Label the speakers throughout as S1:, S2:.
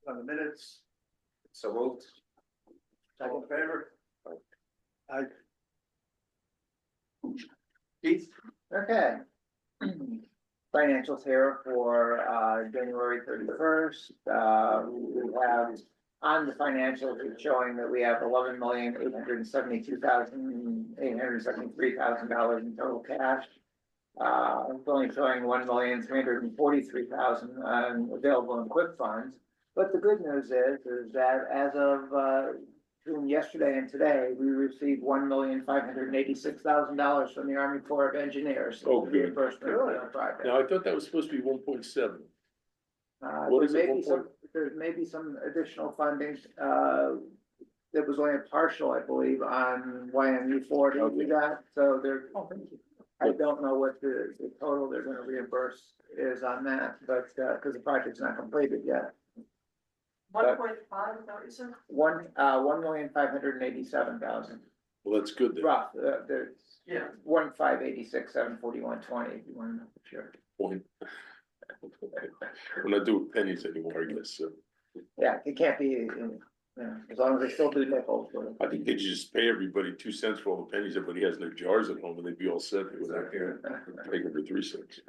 S1: On the minutes. So moved. All in favor? Aye. Keith?
S2: Okay. Financials here for January 31st. We have on the financials, it's showing that we have $11,872,873 in total cash. It's only showing $1,343,000 available in quick funds. But the good news is that as of between yesterday and today, we received $1,586,000 from the Army Corps of Engineers.
S3: Oh, good.
S2: Reimbursement for the project.
S3: Now, I thought that was supposed to be 1.7.
S2: There may be some additional funding, that was only a partial, I believe, on YMU 40 we got, so there. I don't know what the total they're gonna reimburse is on that, but, cause the project's not completed yet.
S4: 1.5, is that what you said?
S2: $1,587,000.
S3: Well, that's good then.
S2: Rough, there's.
S4: Yeah.
S2: 1,586,741.20, if you want to know for sure.
S3: Point. We're not doing pennies anymore, I guess, so.
S2: Yeah, it can't be, as long as they still do nickels.
S3: I think they just pay everybody 2 cents for all the pennies everybody has in their jars at home, and they'd be all set with that here. Take them for 3 cents.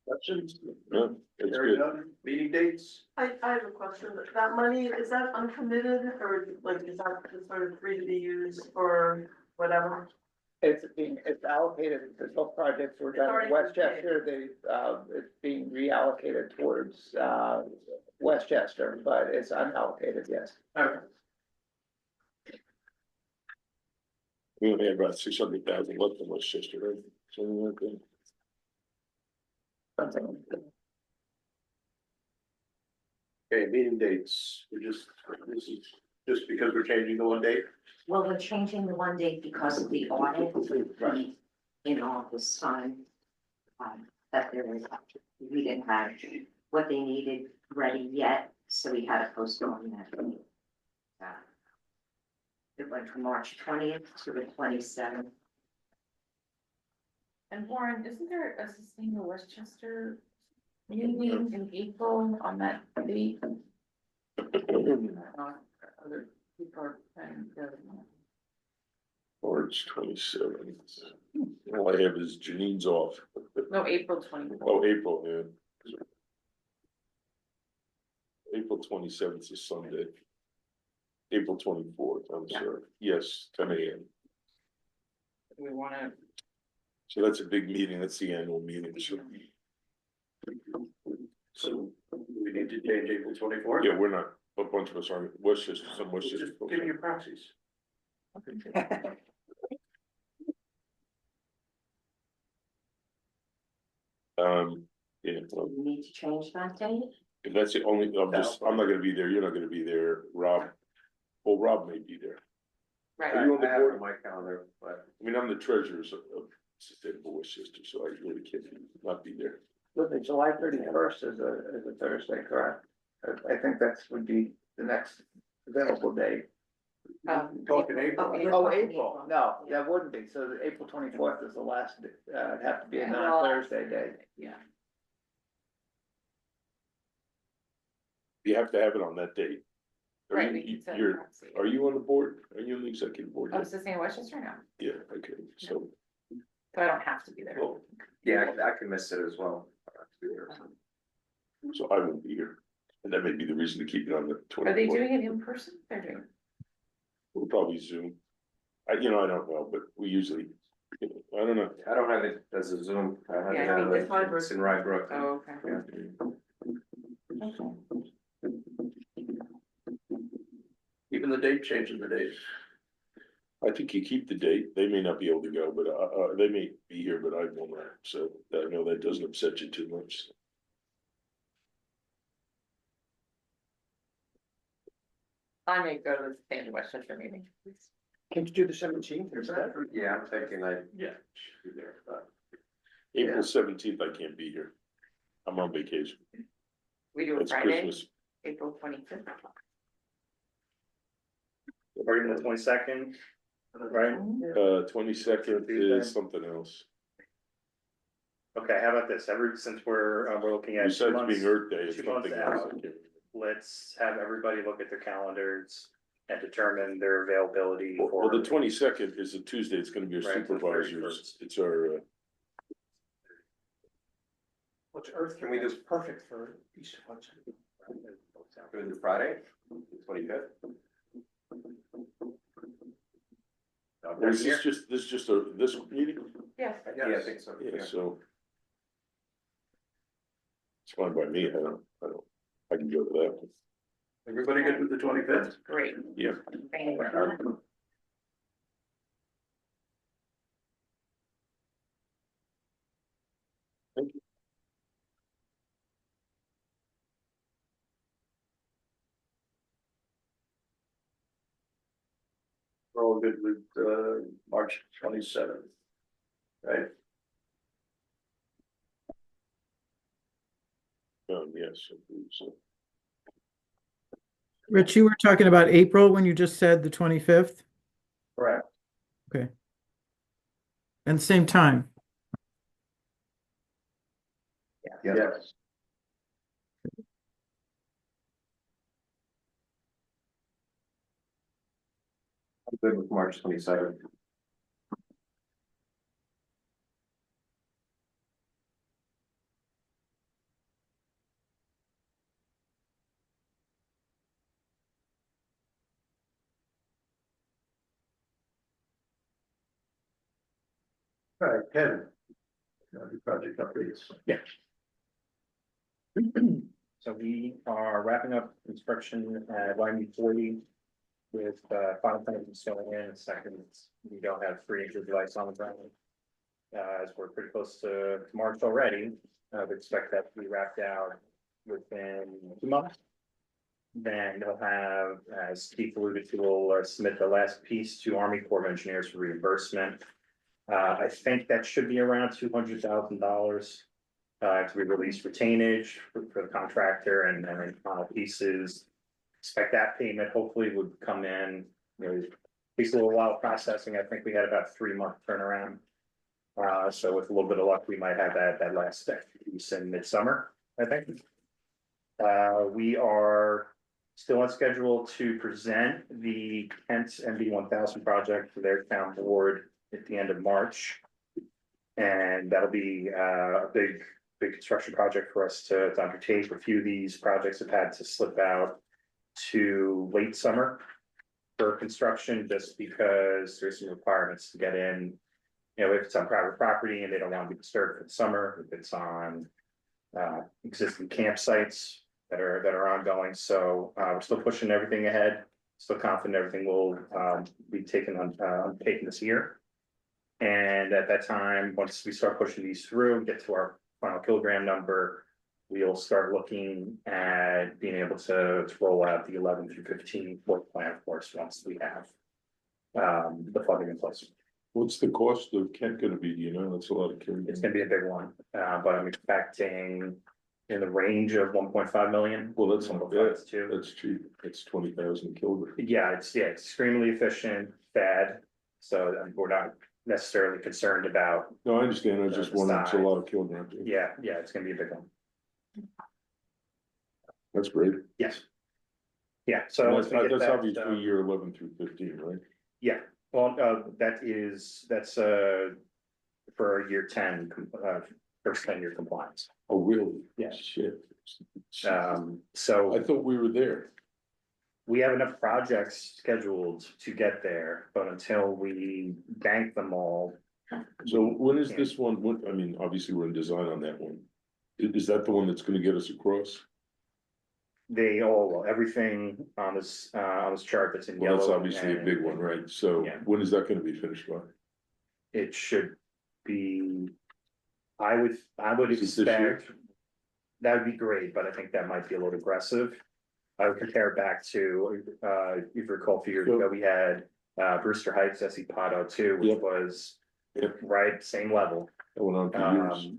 S1: Questions?
S3: Yeah, it's
S1: Very
S3: good.
S1: done. Meeting dates?
S4: I have a question, that money, is that uncommitted, or like, is that just sort of free to be used for whatever?
S2: It's allocated, because both projects were done in Westchester, it's being reallocated towards, Westchester, but it's unallocated, yes.
S4: Okay.
S3: We only have about 600,000 left in Westchester, right? Something like that.
S2: Something like that.
S1: Okay, meeting dates. This is just because we're changing the one date?
S5: Well, we're changing the one date because of the audit in all this time. That we didn't have what they needed ready yet, so we had to postpone that. It went from March 20th to the 27th.
S6: And Warren, isn't there a Sustainable Westchester meeting in April on that date? Other people are planning to.
S3: March 27th. All I have is Janine's off.
S6: No, April 24th.
S3: Oh, April, yeah. April 27th is Sunday. April 24th, I'm sorry. Yes, 10 a.m.
S6: We wanna,
S3: So that's a big meeting. That's the annual meeting.
S1: So we need to change April 24th?
S3: Yeah, we're not, a bunch of us are Westchester, some Westchester.
S1: Just give me your proxies.
S3: Yeah, well,
S5: We need to change that date.
S3: if that's the only, I'm not gonna be there, you're not gonna be there, Rob. Well, Rob may be there.
S6: right,
S3: Are you on the board?
S1: On my calendar, but
S3: I mean, I'm the treasurer of Sustainable Westchester, so I really can't not be there.
S2: Look, the July 31st is a Thursday, correct? I think would be the next available date.
S1: talking April.
S2: Oh, April, no, that wouldn't be, so the April 24th is the last, it'd have to be a non-Thursday date.
S6: yeah.
S3: You have to have it on that date. Are
S6: Right,
S3: you-
S6: we can send
S3: you're-
S6: a proxy.
S3: Are you on the board? Are you on the executive board?
S6: Oh, Sustainable Westchester now,
S3: Yeah, okay, so,
S6: so I don't have to be there.
S3: well,
S1: Yeah, I can miss it as well.
S3: so I won't be here. And that may be the reason to keep it on the 24th.
S6: Are they doing it in person? They're doing it.
S3: We'll probably Zoom. I don't know, but we usually, I don't know.
S1: I don't have it as a Zoom. I have
S6: Yeah,
S1: it
S6: I think
S1: as
S4: it's hybrid.
S1: it's in Rybrook.
S6: Oh, okay.
S1: Yeah.
S6: Okay.
S1: Even the date changes the date.
S3: I think you keep the date. They may not be able to go, but they may be here, but I won't. So I know that doesn't upset you too much.
S6: I may go to the Sustainable Westchester meeting.
S2: Can you do the 17th
S1: Yeah, I'm thinking should be there, but.
S3: April 17th, I can't be here. I'm on vacation.
S6: We do a
S3: It's
S6: Friday,
S3: Christmas.
S6: April 25th.
S1: Or even the 22nd, right?
S3: 22nd is something else.
S7: Okay, how about this? Since we're looking at 2
S3: Besides
S7: months,
S3: being Earth Day, it's
S7: 2 months
S3: something else.
S7: out. Let's have everybody look at their calendars and determine their availability
S3: Well,
S7: for.
S3: the 22nd is a Tuesday, it's gonna be our
S7: Right, the
S3: supervisors,
S7: 31st.
S3: it's our,
S1: Which Earth can we do?
S2: Perfect for Easter lunch.
S1: Do it Friday, 25th?
S3: is this just this meeting?
S6: Yes.
S1: Yeah, I think so.
S3: Yeah, so. It's fine by me, I can go to that.
S1: Everybody good with the 25th?
S6: Great.
S3: Yeah.
S6: Thank you.
S1: We're all good with, March 27th. Right?
S3: Yes, I believe so.
S8: Rich, you were talking about April when you just said the 25th,
S1: Correct.
S8: and same time.
S1: Yes. I'm good with March 27th. All right, Kevin. The project updates.
S7: So we are wrapping up construction at YMU 40 with final plans going in. Second, we don't have 3 inches of ice on the ground. As we're pretty close to March already, we expect that to be wrapped out within 2 months. Then they'll have, as Keith alluded to, we'll submit the last piece to Army Corps of Engineers for reimbursement. I think that should be around $200,000. To be released retainage for the contractor, and then final pieces. Expect that payment hopefully would come in, it takes a little while processing. I think we had about 3-month turnaround. So with a little bit of luck, we might have that last piece in midsummer, I think. We are still on schedule to present the Kent MB 1000 project to their town board at the end of March. And that'll be a big construction project for us to undertake. A few of these projects have had to slip out to late summer for construction, just because there's some requirements to get in. If it's on private property and they don't want to be disturbed for the summer, if it's on existing campsites that are ongoing. So we're still pushing everything ahead. Still confident everything will be taken this year. And at that time, once we start pushing these through, get to our final kilogram number, we'll start looking at being able to roll out the 11 through 15 work plan, of course, once we have the funding in place.
S3: What's the cost of Kent gonna be, do you know? That's a lot of killing.
S7: It's gonna be a big one, but I'm expecting in the range of 1.5 million.
S3: Well, that's not bad,
S7: too.
S3: that's cheap, it's 20,000 kilograms.
S7: Yeah, it's extremely efficient, bad, so we're not necessarily concerned about.
S3: No, I understand, I was just wondering, it's a lot of kilograms.
S7: Yeah, it's gonna be a big one.
S3: That's great.
S7: Yes. Yeah, so once we get
S3: That's
S7: that,
S3: obviously year 11 through 15, right?
S7: yeah, well, that's for year 10, first 10-year compliance.
S3: Oh, really?
S7: Yeah.
S3: Shit.
S7: So
S3: I thought we were there.
S7: we have enough projects scheduled to get there, but until we bank them all.
S3: So when is this one, I mean, obviously we're in design on that one. Is that the one that's gonna get us across?
S7: Everything on this chart that's in
S3: Well,
S7: yellow.
S3: that's obviously a
S7: and
S3: big one, right? So
S7: Yeah.
S3: when is that gonna be finished by?
S7: It should be, I would
S3: Is it this year?
S7: expect. That would be great, but I think that might be a little aggressive. I would compare it back to, if you recall a few years ago, we had Brewster Heights SE Pod 02, which
S3: Yep.
S7: was
S3: Yep.
S7: right, same level.
S3: That went on for years.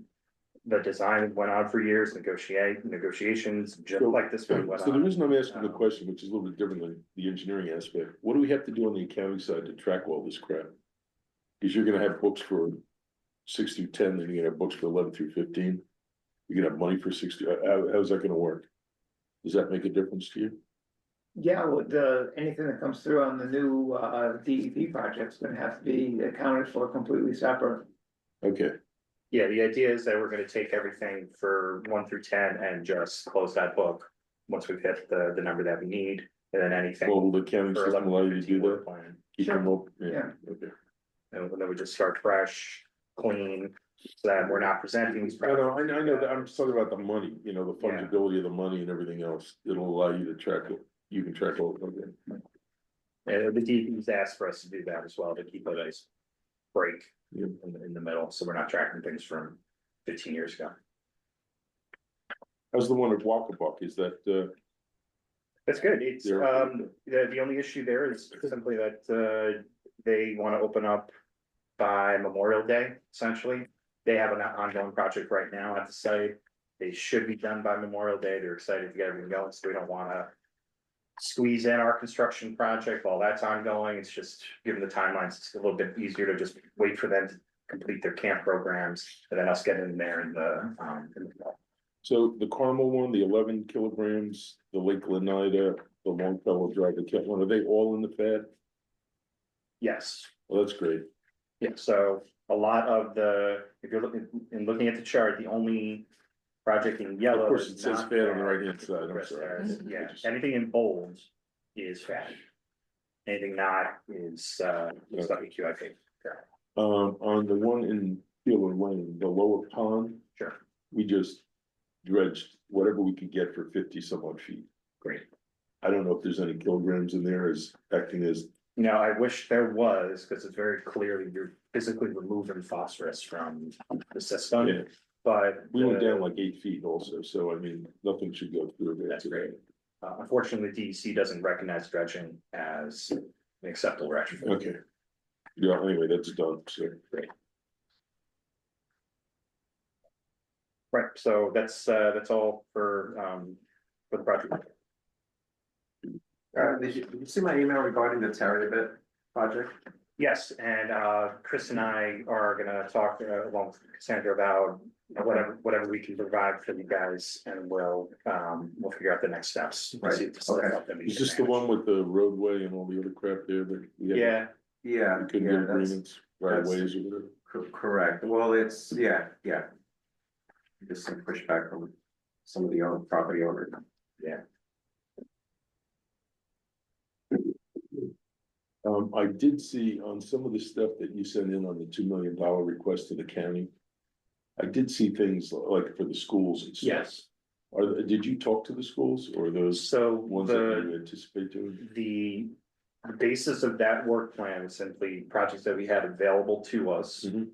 S7: The design went on for years, negotiations, just like this one went
S3: So the
S7: on.
S3: reason I'm asking the question, which is a little bit different than the engineering aspect, what do we have to do on the accounting side to track all this crap? Because you're gonna have books for 6 through 10, then you're gonna have books for 11 through 15. You're gonna have money for 60, how's that gonna work? Does that make a difference to you?
S2: Yeah, with anything that comes through on the new DEP project's gonna have to be accounted for completely separate.
S3: Okay,
S7: Yeah, the idea is that we're gonna take everything for 1 through 10 and just close that book. Once we've hit the number that we need, and then anything.
S3: well, will the counting
S7: for
S3: system
S7: 11
S3: allow
S7: through
S3: you to
S7: 15
S3: do
S7: work
S3: that?
S7: plan.
S3: Keep them up, yeah,
S2: Yeah.
S3: okay.
S7: And then we just start fresh, clean, so that we're not presenting these.
S3: I know that, I'm just talking about the money, you know, the
S7: Yeah.
S3: fungibility of the money and everything else, it'll allow you to track it, you can track all of it.
S7: And the DEP's asked for us to do that as well, to keep a nice break
S3: Yeah.
S7: in the middle, so we're not tracking things from 15 years ago.
S3: How's the one at Walkabuck, is that,
S7: That's good, it's,
S3: They're-
S7: the only issue there is simply that, they wanna open up by Memorial Day, essentially. They have an ongoing project right now at the site, they should be done by Memorial Day, they're excited to get everything going, so we don't wanna squeeze in our construction project while that's ongoing, it's just, given the timelines, it's a little bit easier to just wait for them to complete their camp programs, and then us get in there in the fall.
S3: so the Carmel one, the 11 kilograms, the Lake Lenida, the Longfellow Drive, the Kent one, are they all in the FAD?
S7: Yes.
S3: Well, that's great,
S7: Yeah, so a lot of if you're looking at the chart, the only project in yellow.
S3: of course,
S7: is
S3: it says
S7: not
S3: FAD on the
S7: FAD.
S3: right-hand side, I'm
S7: Chris
S3: sorry.
S7: Harris, Yeah, anything in bold is FAD. Anything not is WQIP.
S3: On the one in Field Lane, the lower pond,
S7: Sure,
S3: we just dredged whatever we could get for 50 some odd feet.
S7: great.
S3: I don't know if there's any kilograms in there as acting as,
S7: You know, I wish there was, because it's very clearly you're physically removing phosphorus from the system,
S3: yeah,
S7: but.
S3: we went down like 8 feet also, so I mean, nothing should go through there.
S7: That's
S3: today.
S7: great. Unfortunately, DEC doesn't recognize dredging as an acceptable retrofit.
S3: Okay. Yeah, anyway, that's done, so.
S7: Right, so that's all for the project.
S1: Did you see my email regarding the Terry bit project?
S7: Yes, and Chris and I are gonna talk along with Cassandra about whatever we can provide for you guys, and we'll figure out the next steps.
S1: Right,
S7: See if this is
S1: okay.
S7: something we
S3: Is
S7: can
S3: this the
S7: manage.
S3: one with the roadway and all the other crap there that we have?
S7: Yeah,
S1: Yeah,
S3: We couldn't
S1: yeah,
S3: get
S1: that's
S3: agreements, right ways or whatever.
S1: correct. Well, it's, yeah. Just some pushback from some of the property owners.
S3: I did see on some of the stuff that you sent in on the $2 million request to the county. I did see things like for the schools and stuff.
S7: yes,
S3: Did you talk to the schools or are those
S7: so
S3: ones that you anticipate doing?
S7: the basis of that work plan is simply projects that we had available to us.
S3: Mhm.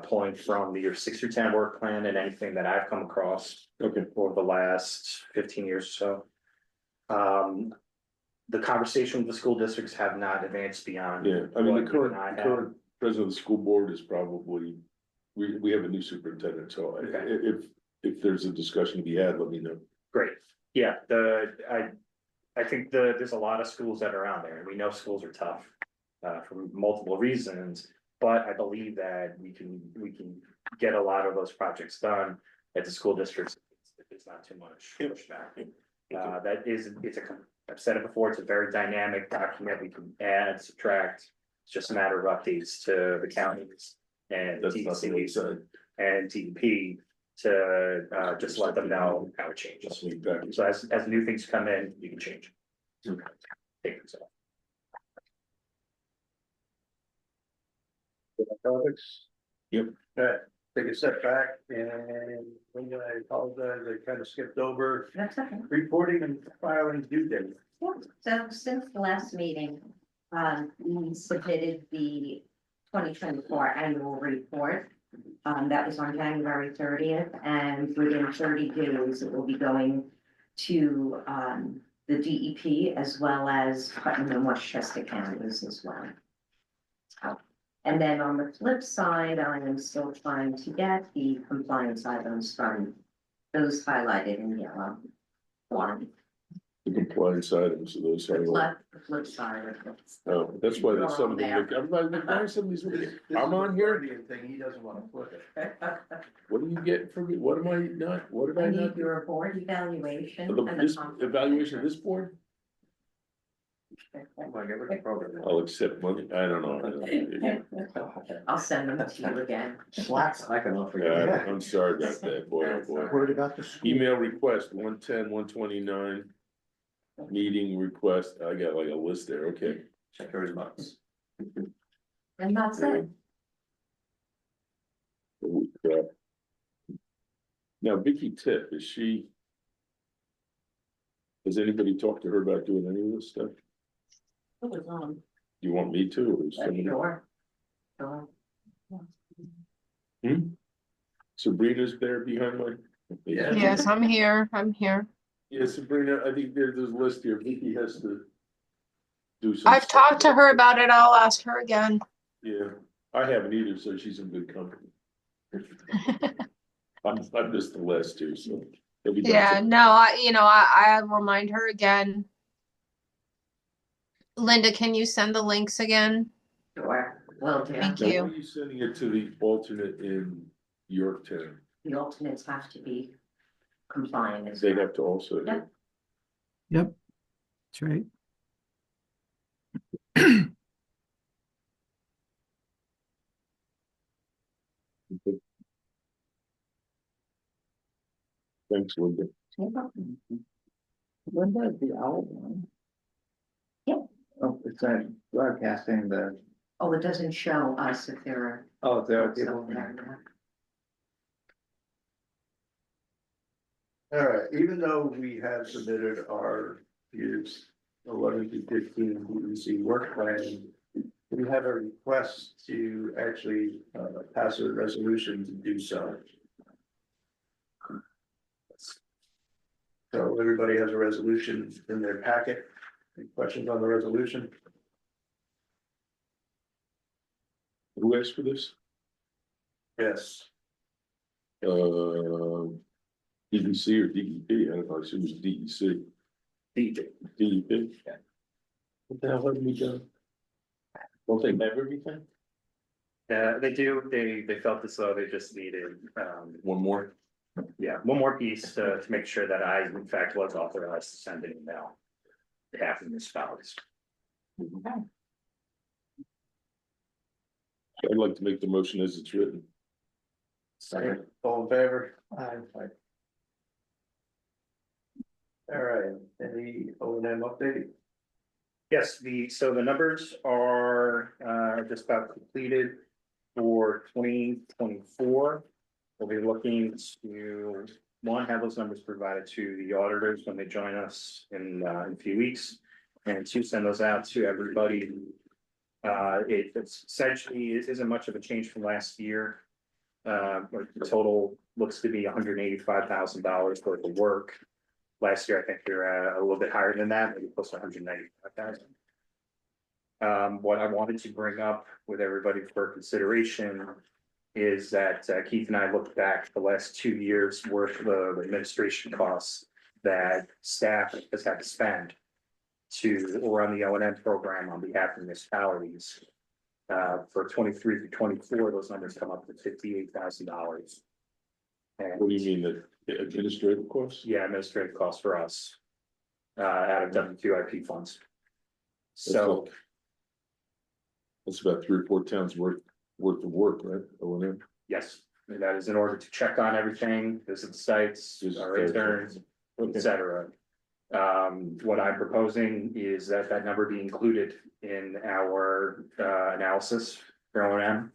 S7: Pulling from the year 6 through 10 work plan and anything that I've come across
S3: Okay,
S7: over the last 15 years or so. The conversation with the school districts have not advanced beyond.
S3: yeah, I mean,
S7: what
S3: the
S7: you and I
S3: current
S7: had.
S3: president of the school board is probably, we have a new superintendent, so
S7: Okay.
S3: if there's a discussion to be had, let me know.
S7: Great, yeah, I think there's a lot of schools that are out there, and we know schools are tough. For multiple reasons, but I believe that we can get a lot of those projects done at the school districts, if it's not too much pushback. I've said it before, it's a very dynamic document, we can add, subtract, it's just a matter of updates to the counties. And
S3: That's not the way
S7: TDC
S3: side.
S7: and TDP to just let them know how it changes.
S3: Just leave back.
S7: So as new things come in, you can change.
S3: Okay.
S7: Take things off.
S1: Topics?
S3: Yep.
S1: Take a step back and I apologize, I kind of skipped over
S5: That's okay.
S1: reporting and filing due date.
S5: Yeah, so since the last meeting, we submitted the 2024 annual report. That was on January 30th, and within 30 days, it will be going to, the DEP as well as Putnam and Westchester counties as well. And then on the flip side, I am still trying to get the compliance items from those highlighted in yellow. One.
S3: The compliance items of those.
S5: The flip side of it.
S3: Oh, that's why there's some of them,
S5: They're
S3: like, I'm like, why are some of these, I'm on here,
S2: Thing, he doesn't wanna flip it.
S3: what are you getting from me, what am I not, what did
S5: I
S3: I
S5: need
S3: not do?
S5: your board evaluation
S3: The-
S5: and
S3: This
S5: the. conflict of
S3: evaluation of this
S5: interest.
S3: board,
S1: Oh my God, program.
S3: I'll accept money, I don't know.
S5: I'll send them to you again.
S1: Slacks, I can offer
S3: Yeah,
S1: you.
S3: I'm sorry about that, boy, oh boy.
S2: Word about the school.
S3: Email request, 110, 129. Meeting request, I got like a list there, okay.
S1: Check your inbox.
S5: And that's it.
S3: Holy crap. Now Vicky Tip, is she? Has anybody talked to her about doing any of this stuff?
S5: It was on.
S3: You want me to, or somebody?
S5: Sure. Sure.
S3: Sabrina's there behind my?
S2: Yeah.
S9: Yes, I'm here. I'm here.
S3: Yeah, Sabrina, I think there's a list here, Vicky has to. Do some.
S9: I've
S3: stuff.
S9: talked to her about it. I'll ask her again.
S3: Yeah, I haven't either, so she's in good company. I'm just the last two, so. it'll be done
S9: Yeah,
S3: soon.
S9: no, I'll remind her again. Linda, can you send the links again?
S5: Sure, will do.
S9: Thank
S3: Now,
S9: you.
S3: why are you sending it to the alternate in Yorktown?
S5: The alternates have to be compliant as
S3: They
S5: well.
S3: have to also.
S5: Yep.
S8: Yep, that's right.
S3: Thanks, Linda.
S2: Linda is the owl one.
S5: Yep.
S2: Oh, it's broadcasting the,
S5: Oh, it doesn't show us if there are.
S2: oh, there are
S5: folks
S2: people.
S5: up there.
S10: All right, even though we have submitted our years 11 to 15 DEC work plan, we have a request to actually pass a resolution to do so. So everybody has a resolution in their packet. Any questions on the resolution?
S3: Who asked for this?
S10: Yes.
S3: DEC or DEP, I don't know, I assume it's DEC. DEP?
S7: Yeah.
S3: What the hell have we done? Don't they have everything?
S7: They do, they felt as though they just needed,
S3: One more?
S7: yeah, one more piece to make sure that I, in fact, was authorized to send an email. To half of municipalities.
S3: I'd like to make the motion as it's written.
S10: Second, all in favor? Aye. All right, any O&M update?
S7: Yes, so the numbers are just about completed for 2024. We'll be looking to, one, have those numbers provided to the auditors when they join us in a few weeks. And two, send those out to everybody. It's essentially, it isn't much of a change from last year. The total looks to be $185,000 worth of work. Last year, I think we were a little bit higher than that, maybe close to 195,000. What I wanted to bring up with everybody for consideration is that Keith and I looked back the last 2 years worth of administration costs that staff has had to spend to run the O&M program on behalf of municipalities. For 23 through 24, those numbers come up to $58,000.
S3: What do you mean, the administrative costs?
S7: Yeah, administrative costs for us. Out of W2IP funds. So,
S3: That's about 3 or 4 towns worth of work, right? O&M.
S7: yes, and that is in order to check on everything, visit the sites, our interns, et cetera. What I'm proposing is that that number be included in our analysis for O&M.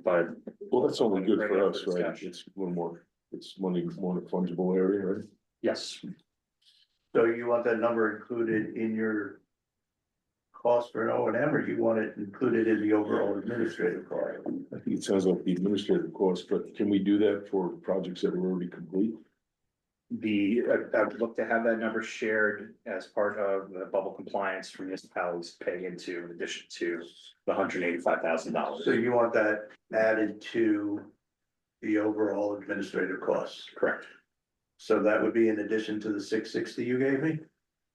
S7: But.
S3: Well, that's only good for us, right?
S7: Discussion.
S3: It's a little more, it's money, more in a fungible area, right?
S7: Yes,
S10: So you want that number included in your cost for an O&M, or you want it included in the overall administrative cost?
S3: I think it sounds like the administrative cost, but can we do that for projects that are already complete?
S7: I would look to have that number shared as part of the bubble compliance for municipalities to pay into, in addition to the $185,000.
S10: So you want that added to the overall administrative costs?
S7: Correct.
S10: So that would be in addition to the 660 you gave me?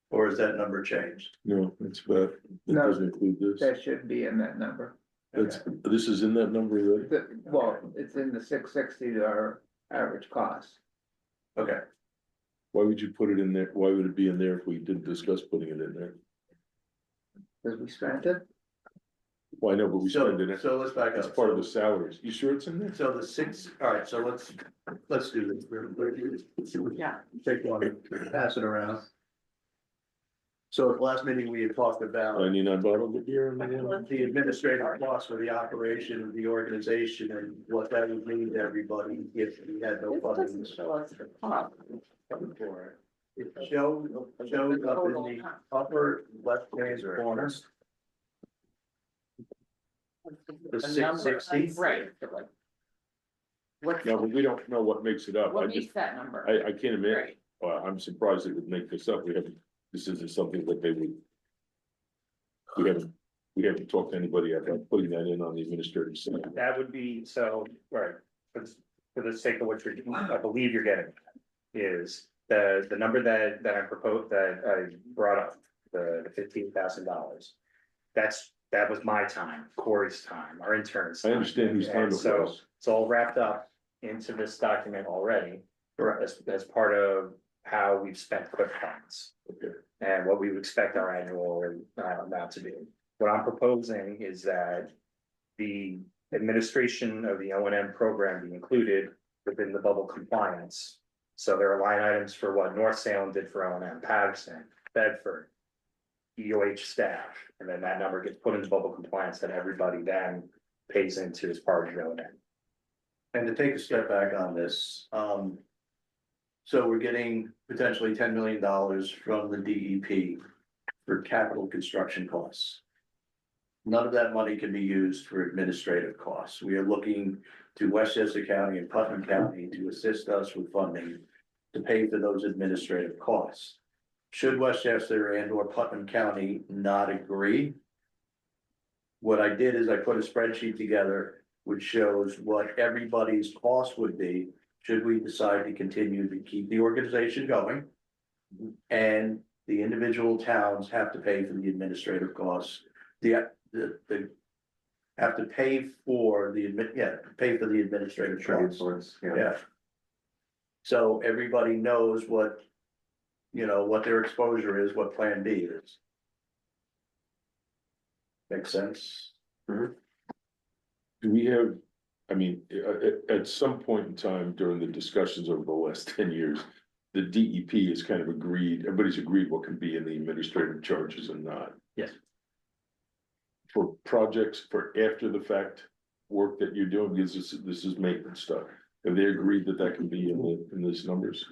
S10: Or is that number changed?
S3: No, it's about, it
S2: No.
S3: doesn't include this.
S2: That should be in that number.
S3: That's, this is in that number already?
S2: Well, it's in the 660 to our average cost.
S10: Okay,
S3: Why would you put it in there? Why would it be in there if we didn't discuss putting it in there?
S2: Because we spent it.
S3: Why no, but we
S10: so,
S3: spend it,
S10: so let's back
S3: it's
S10: up.
S3: part of the salaries. You sure it's in there?
S10: So the six, all right, so let's do this.
S6: Yeah.
S10: Take one, pass it around. So at the last meeting, we had talked about
S3: 99 bottles of beer in there?
S10: the administrative costs for the operation of the organization and what that would mean to everybody if we had no funding. For it. It shows up in the upper left-hand corner. The 660.
S6: Right. What's,
S3: No, but we don't know what makes it up. I
S6: what
S3: just,
S6: makes that number?
S3: I can't admit,
S6: Right.
S3: I'm surprised they would make this up. We haven't, this isn't something that they would. We haven't talked to anybody about putting that in on the administrative side.
S7: That would be, so, right, for the sake of what you're, I believe you're getting. Is the number that I proposed, that I brought up, the $15,000. That was my time, Corey's time, our intern's
S3: I
S7: time.
S3: understand whose time
S7: And
S3: it
S7: so
S3: was.
S7: it's all wrapped up into this document already. As part of how we've spent quick funds.
S3: Okay.
S7: And what we would expect our annual amount to be. What I'm proposing is that the administration of the O and M program be included within the bubble compliance. So there are line items for what North Salem did for O and M, Patterson, Bedford, EOH staff, and then that number gets put into bubble compliance that everybody then pays into as part of the O and M.
S10: And to take a step back on this, so we're getting potentially $10 million from the DEP for capital construction costs. None of that money can be used for administrative costs. We are looking to Westchester County and Putnam County to assist us with funding to pay for those administrative costs. Should Westchester and or Putnam County not agree, what I did is I put a spreadsheet together which shows what everybody's cost would be should we decide to continue to keep the organization going. And the individual towns have to pay for the administrative costs. The have to pay for the pay for the administrative costs. Yeah. So everybody knows what, what their exposure is, what Plan B is. Makes sense?
S3: Do we have, I mean, at some point in time during the discussions over the last 10 years, the DEP has kind of agreed, everybody's agreed what can be in the administrative charges and not.
S7: Yes.
S3: For projects for after the fact work that you're doing, because this is maintenance stuff. Have they agreed that that can be in these numbers?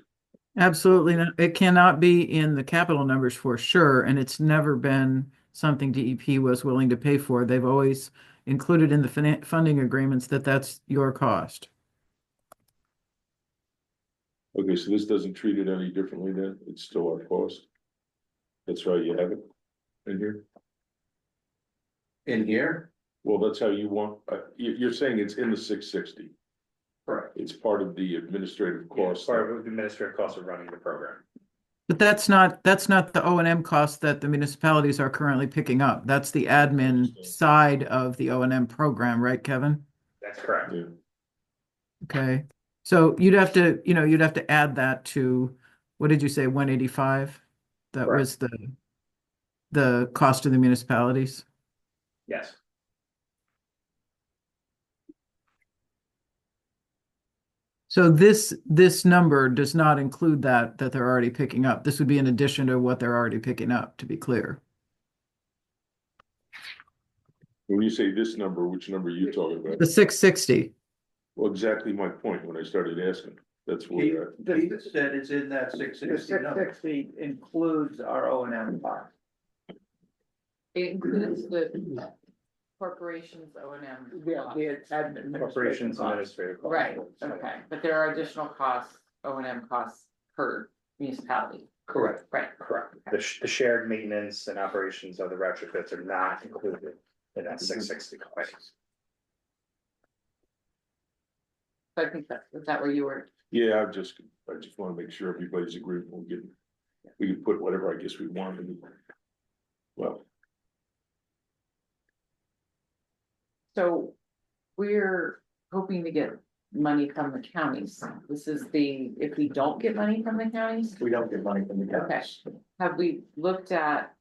S8: Absolutely not. It cannot be in the capital numbers for sure, and it's never been something DEP was willing to pay for. They've always included in the funding agreements that that's your cost.
S3: Okay, so this doesn't treat it any differently then? It's still our cost? That's right, you have it in here?
S10: In here?
S3: Well, that's how you want, you're saying it's in the 660.
S10: Correct.
S3: It's part of the administrative cost.
S7: Part of the administrative costs of running the program.
S8: But that's not the O and M cost that the municipalities are currently picking up. That's the admin side of the O and M program, right, Kevin?
S7: That's correct.
S3: Yeah.
S8: Okay, so you'd have to add that to, what did you say, 185? That
S7: Correct.
S8: was the cost of the municipalities?
S7: Yes.
S8: So this number does not include that they're already picking up. This would be in addition to what they're already picking up, to be clear.
S3: When you say this number, which number are you talking about?
S8: The 660.
S3: Well, exactly my point when I started asking. That's
S10: He
S3: where,
S10: said it's in that
S2: The
S10: 660 number.
S2: 660 includes our O and M cost.
S6: It includes the corporation's O and M.
S2: The administration
S7: Corporations
S2: cost.
S7: administrative. costs.
S6: Right, okay, but there are additional costs, O and M costs per municipality,
S10: Correct.
S6: right?
S7: Correct. The shared maintenance and operations of the retrofits are not included in that 660 cost.
S6: So I think is that where you were?
S3: yeah, I just want to make sure everybody's agreeable with getting we could put whatever I guess we want in. Well,
S6: So we're hoping to get money from the counties. This is if we don't get money from the counties,
S10: We don't get money from the counties.
S6: have we looked at?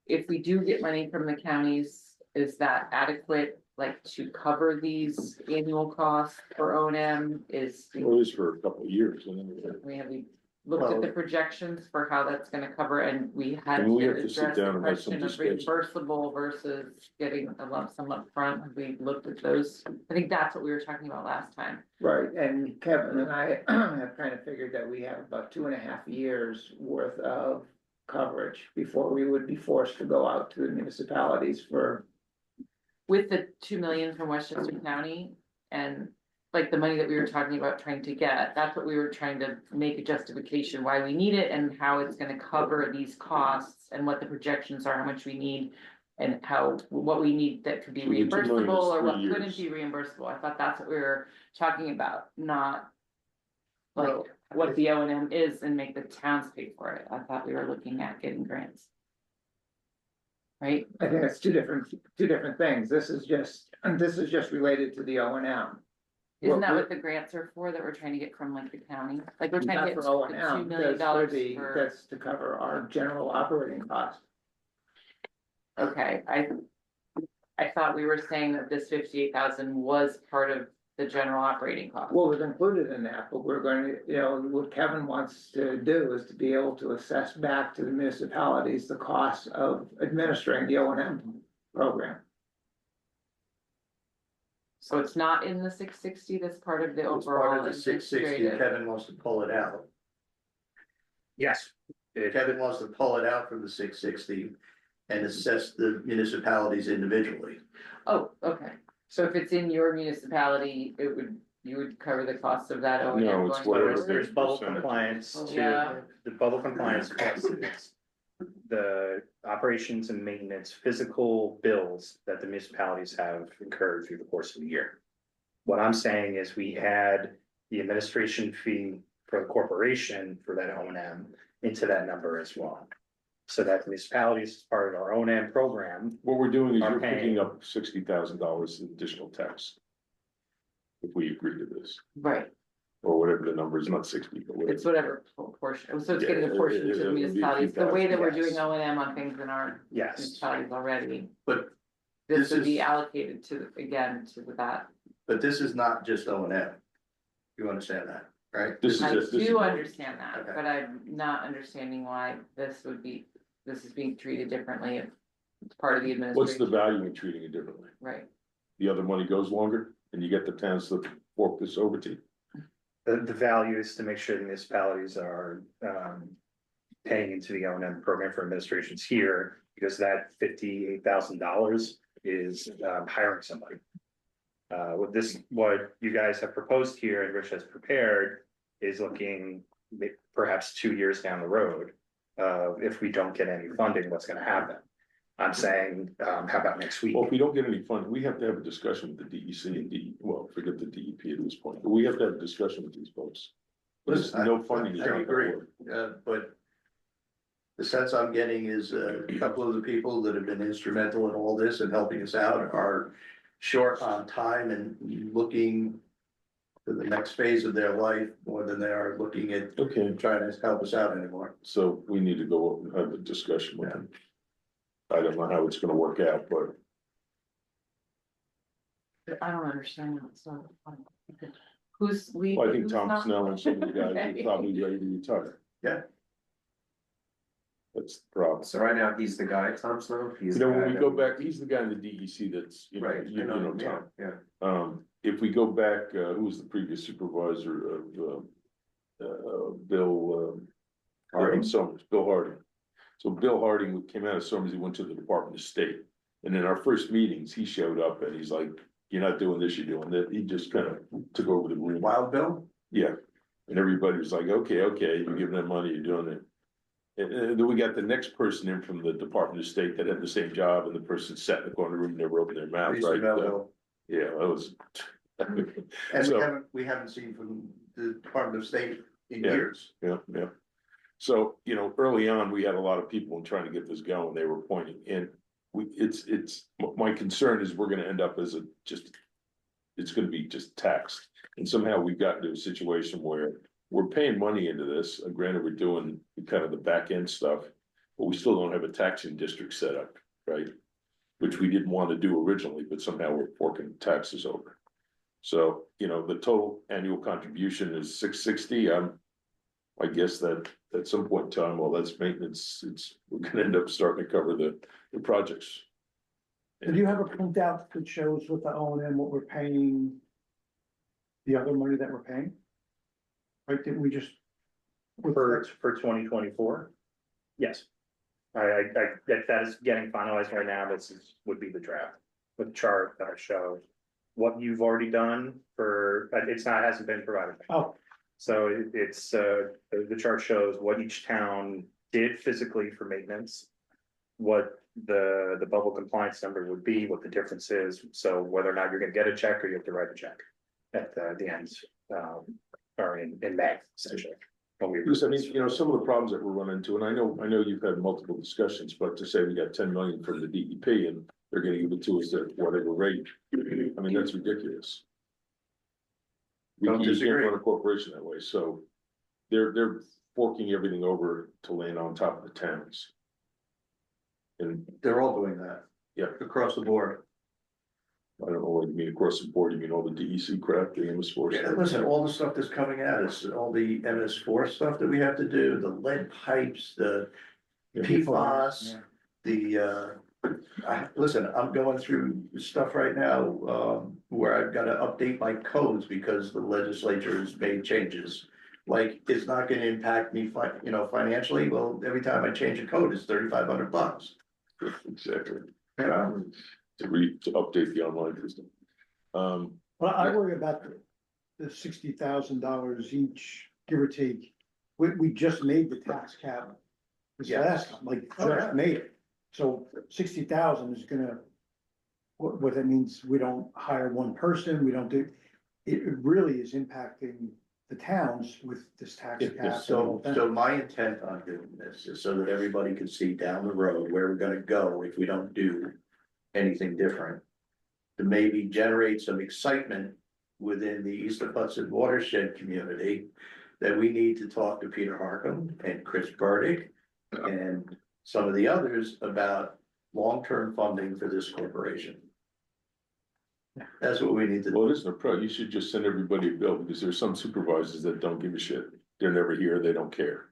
S6: If we do get money from the counties, is that adequate, like to cover these annual costs for O and M?
S3: well, it is for a couple of years, and then
S6: Have we looked at the projections for how that's gonna cover, and we had
S3: And we
S6: to
S3: have to sit
S6: address the
S3: down and have some
S6: question of
S3: discussion.
S6: reimbursable versus getting a lump sum up front. Have we looked at those? I think that's what we were talking about last time.
S2: Right, and Kevin and I have kind of figured that we have about 2.5 years worth of coverage before we would be forced to go out to the municipalities for.
S6: With the 2 million from Westchester County and like the money that we were talking about trying to get, that's what we were trying to make a justification why we need it and how it's gonna cover these costs and what the projections are, how much we need. And what we need that could be
S3: So the 2 million is
S6: reimbursable or
S3: 3
S6: what
S3: years.
S6: couldn't be reimbursable. I thought that's what we were talking about, not. Like what the O and M is and make the towns pay for it. I thought we were looking at getting grants. Right?
S2: I think it's two different things. This is just related to the O and M.
S6: Isn't that what the grants are for that we're trying to get from like the county? Like we're trying to
S2: Not
S6: get
S2: for
S6: the
S2: O and
S6: $2
S2: M,
S6: million for,
S2: that's to cover our general operating costs.
S6: okay, I thought we were saying that this 58,000 was part of the general operating cost.
S2: What was included in that, but we're going to, what Kevin wants to do is to be able to assess back to the municipalities the costs of administering the O and M program.
S6: So it's not in the 660, that's part of the
S10: It's part
S6: overall
S10: of the 660,
S6: administrative.
S10: Kevin wants to pull it out.
S7: Yes.
S10: Kevin wants to pull it out from the 660 and assess the municipalities individually.
S6: Oh, okay, so if it's in your municipality, you would cover the cost of that O and M
S3: No, it's
S6: going
S3: whatever.
S6: forward?
S7: There's bubble
S3: Percentage.
S7: compliance
S6: Oh,
S7: to,
S6: yeah.
S7: the bubble compliance costs is the operations and maintenance physical bills that the municipalities have incurred through the course of the year. What I'm saying is we add the administration fee for the corporation for that O and M into that number as well. So that municipalities, as part of our O and M program,
S3: what we're doing is
S7: Are
S3: you're
S7: paying.
S3: picking up $60,000 in additional tax. If we agree to this,
S6: Right,
S3: or whatever the number is, not 60, but whatever.
S6: it's whatever portion, so it's getting
S3: Yeah,
S6: a portion to
S3: it
S6: the
S3: would be a few
S6: municipalities, the way that we're
S7: yes.
S6: doing O and M on things in our
S7: yes.
S6: municipalities already.
S10: But
S6: This
S10: this
S6: would be
S10: is-
S6: allocated to, again, to that.
S10: But this is not just O and M. You understand that, right?
S3: This is
S6: I
S3: just- this
S6: do
S3: is-
S6: understand that,
S10: Okay.
S6: but I'm not understanding why this is being treated differently if it's part of the
S3: What's the
S6: administration.
S3: value in treating it differently?
S6: Right,
S3: The other money goes longer and you get the towns to fork this over to you.
S7: The value is to make sure the municipalities are paying into the O and M program for administrations here, because that $58,000 is hiring somebody. What you guys have proposed here and Rich has prepared is looking perhaps 2 years down the road. If we don't get any funding, what's gonna happen? I'm saying, how about next week?
S3: Well, if we don't get any funding, we have to have a discussion with the DEC and well, forget the DEP at this point, but we have to have a discussion with these folks. But there's no funding. is
S10: I
S3: not
S10: agree.
S3: gonna work.
S10: But the sense I'm getting is a couple of the people that have been instrumental in all this and helping us out are short on time and looking to the next phase of their life more than they are looking at
S3: Okay,
S10: trying to help us out anymore.
S3: so we need to go up and have a discussion with them. I don't know how it's gonna work out, but
S6: I don't understand that, so. Who's leaving?
S3: well, I think
S6: who's
S3: Tom
S6: not-
S3: Snell and some of the guys
S6: Okay.
S3: are probably ready to retire.
S10: Yeah.
S3: That's the problem.
S1: So right now, he's the guy, Tom Snow. He's
S3: You know,
S1: the
S3: when
S1: guy
S3: we
S1: that-
S3: go back, he's the guy in the DEC that's, you know,
S1: Right,
S3: you
S1: I
S3: know,
S1: know,
S3: Tom.
S1: yeah.
S3: If we go back, who was the previous supervisor of, Bill,
S10: Harding?
S3: Summers, Bill Harding. So Bill Harding came out of Summers, he went to the Department of State. And in our first meetings, he showed up and he's like, you're not doing this, you're doing that. He just kind of took over the room.
S10: Wild Bill?
S3: Yeah. And everybody was like, okay, you're giving them money, you're doing it. And then we got the next person in from the Department of State that had the same job and the person sat in the corner room, never opened their mouth,
S10: Lisa
S3: right?
S10: Melville.
S3: Yeah, that was.
S10: And
S3: So-
S10: we haven't seen from the Department of State in
S3: Yeah.
S10: years.
S3: Yeah. So, you know, early on, we had a lot of people in trying to get this going, they were pointing, and my concern is we're gonna end up as it's gonna be just taxed. And somehow we've gotten to a situation where we're paying money into this, granted, we're doing kind of the back end stuff, but we still don't have a taxing district set up, right? Which we didn't want to do originally, but somehow we're forking taxes over. So, you know, the total annual contribution is $660. I guess that at some point in time, well, that's maintenance, we're gonna end up starting to cover the projects.
S11: Do you have a printout that shows with the O and M what we're paying? The other money that we're paying? Right, didn't we just?
S7: For 2024? Yes. That is getting finalized right now, would be the draft, with the chart that I showed. What you've already done hasn't been provided.
S11: Oh.
S7: So it's, the chart shows what each town did physically for maintenance. What the bubble compliance number would be, what the difference is, so whether or not you're gonna get a check or you have to write a check at the end, or in May, essentially.
S3: Because I mean, you know, some of the problems that we're running into, and I know you've had multiple discussions, but to say we got 10 million from the DEP and they're gonna give it to us at whatever rate, I mean, that's ridiculous. You can't run a corporation that way, so they're forking everything over to land on top of the towns. And
S10: They're all doing that.
S3: Yeah.
S10: Across the board.
S3: I don't know what you mean across the board, you mean all the DEC crap, the MS4
S10: Yeah,
S3: stuff?
S10: listen, all the stuff that's coming at us, all the MS4 stuff that we have to do, the lead pipes, the PFAS, listen, I'm going through stuff right now, where I've gotta update my codes because the legislature has made changes. Like, it's not gonna impact me financially, well, every time I change a code, it's $3,500.
S3: Exactly.
S10: Yeah.
S3: To update the online system.
S11: Well, I worry about the $60,000 each, give or take. We just made the tax cap. This
S10: Yes.
S11: last time, like, just made it. So 60,000 is gonna, what that means, we don't hire one person, we don't do, it really is impacting the towns with this tax cap. and the whole thing.
S10: So my intent on doing this is so that everybody can see down the road where we're gonna go if we don't do anything different. To maybe generate some excitement within the East of Hudson watershed community. That we need to talk to Peter Harcum and Chris Burdick and some of the others about long-term funding for this corporation. That's what we need to do.
S3: Well, it isn't a pro, you should just send everybody a bill, because there's some supervisors that don't give a shit, they're never here, they don't care.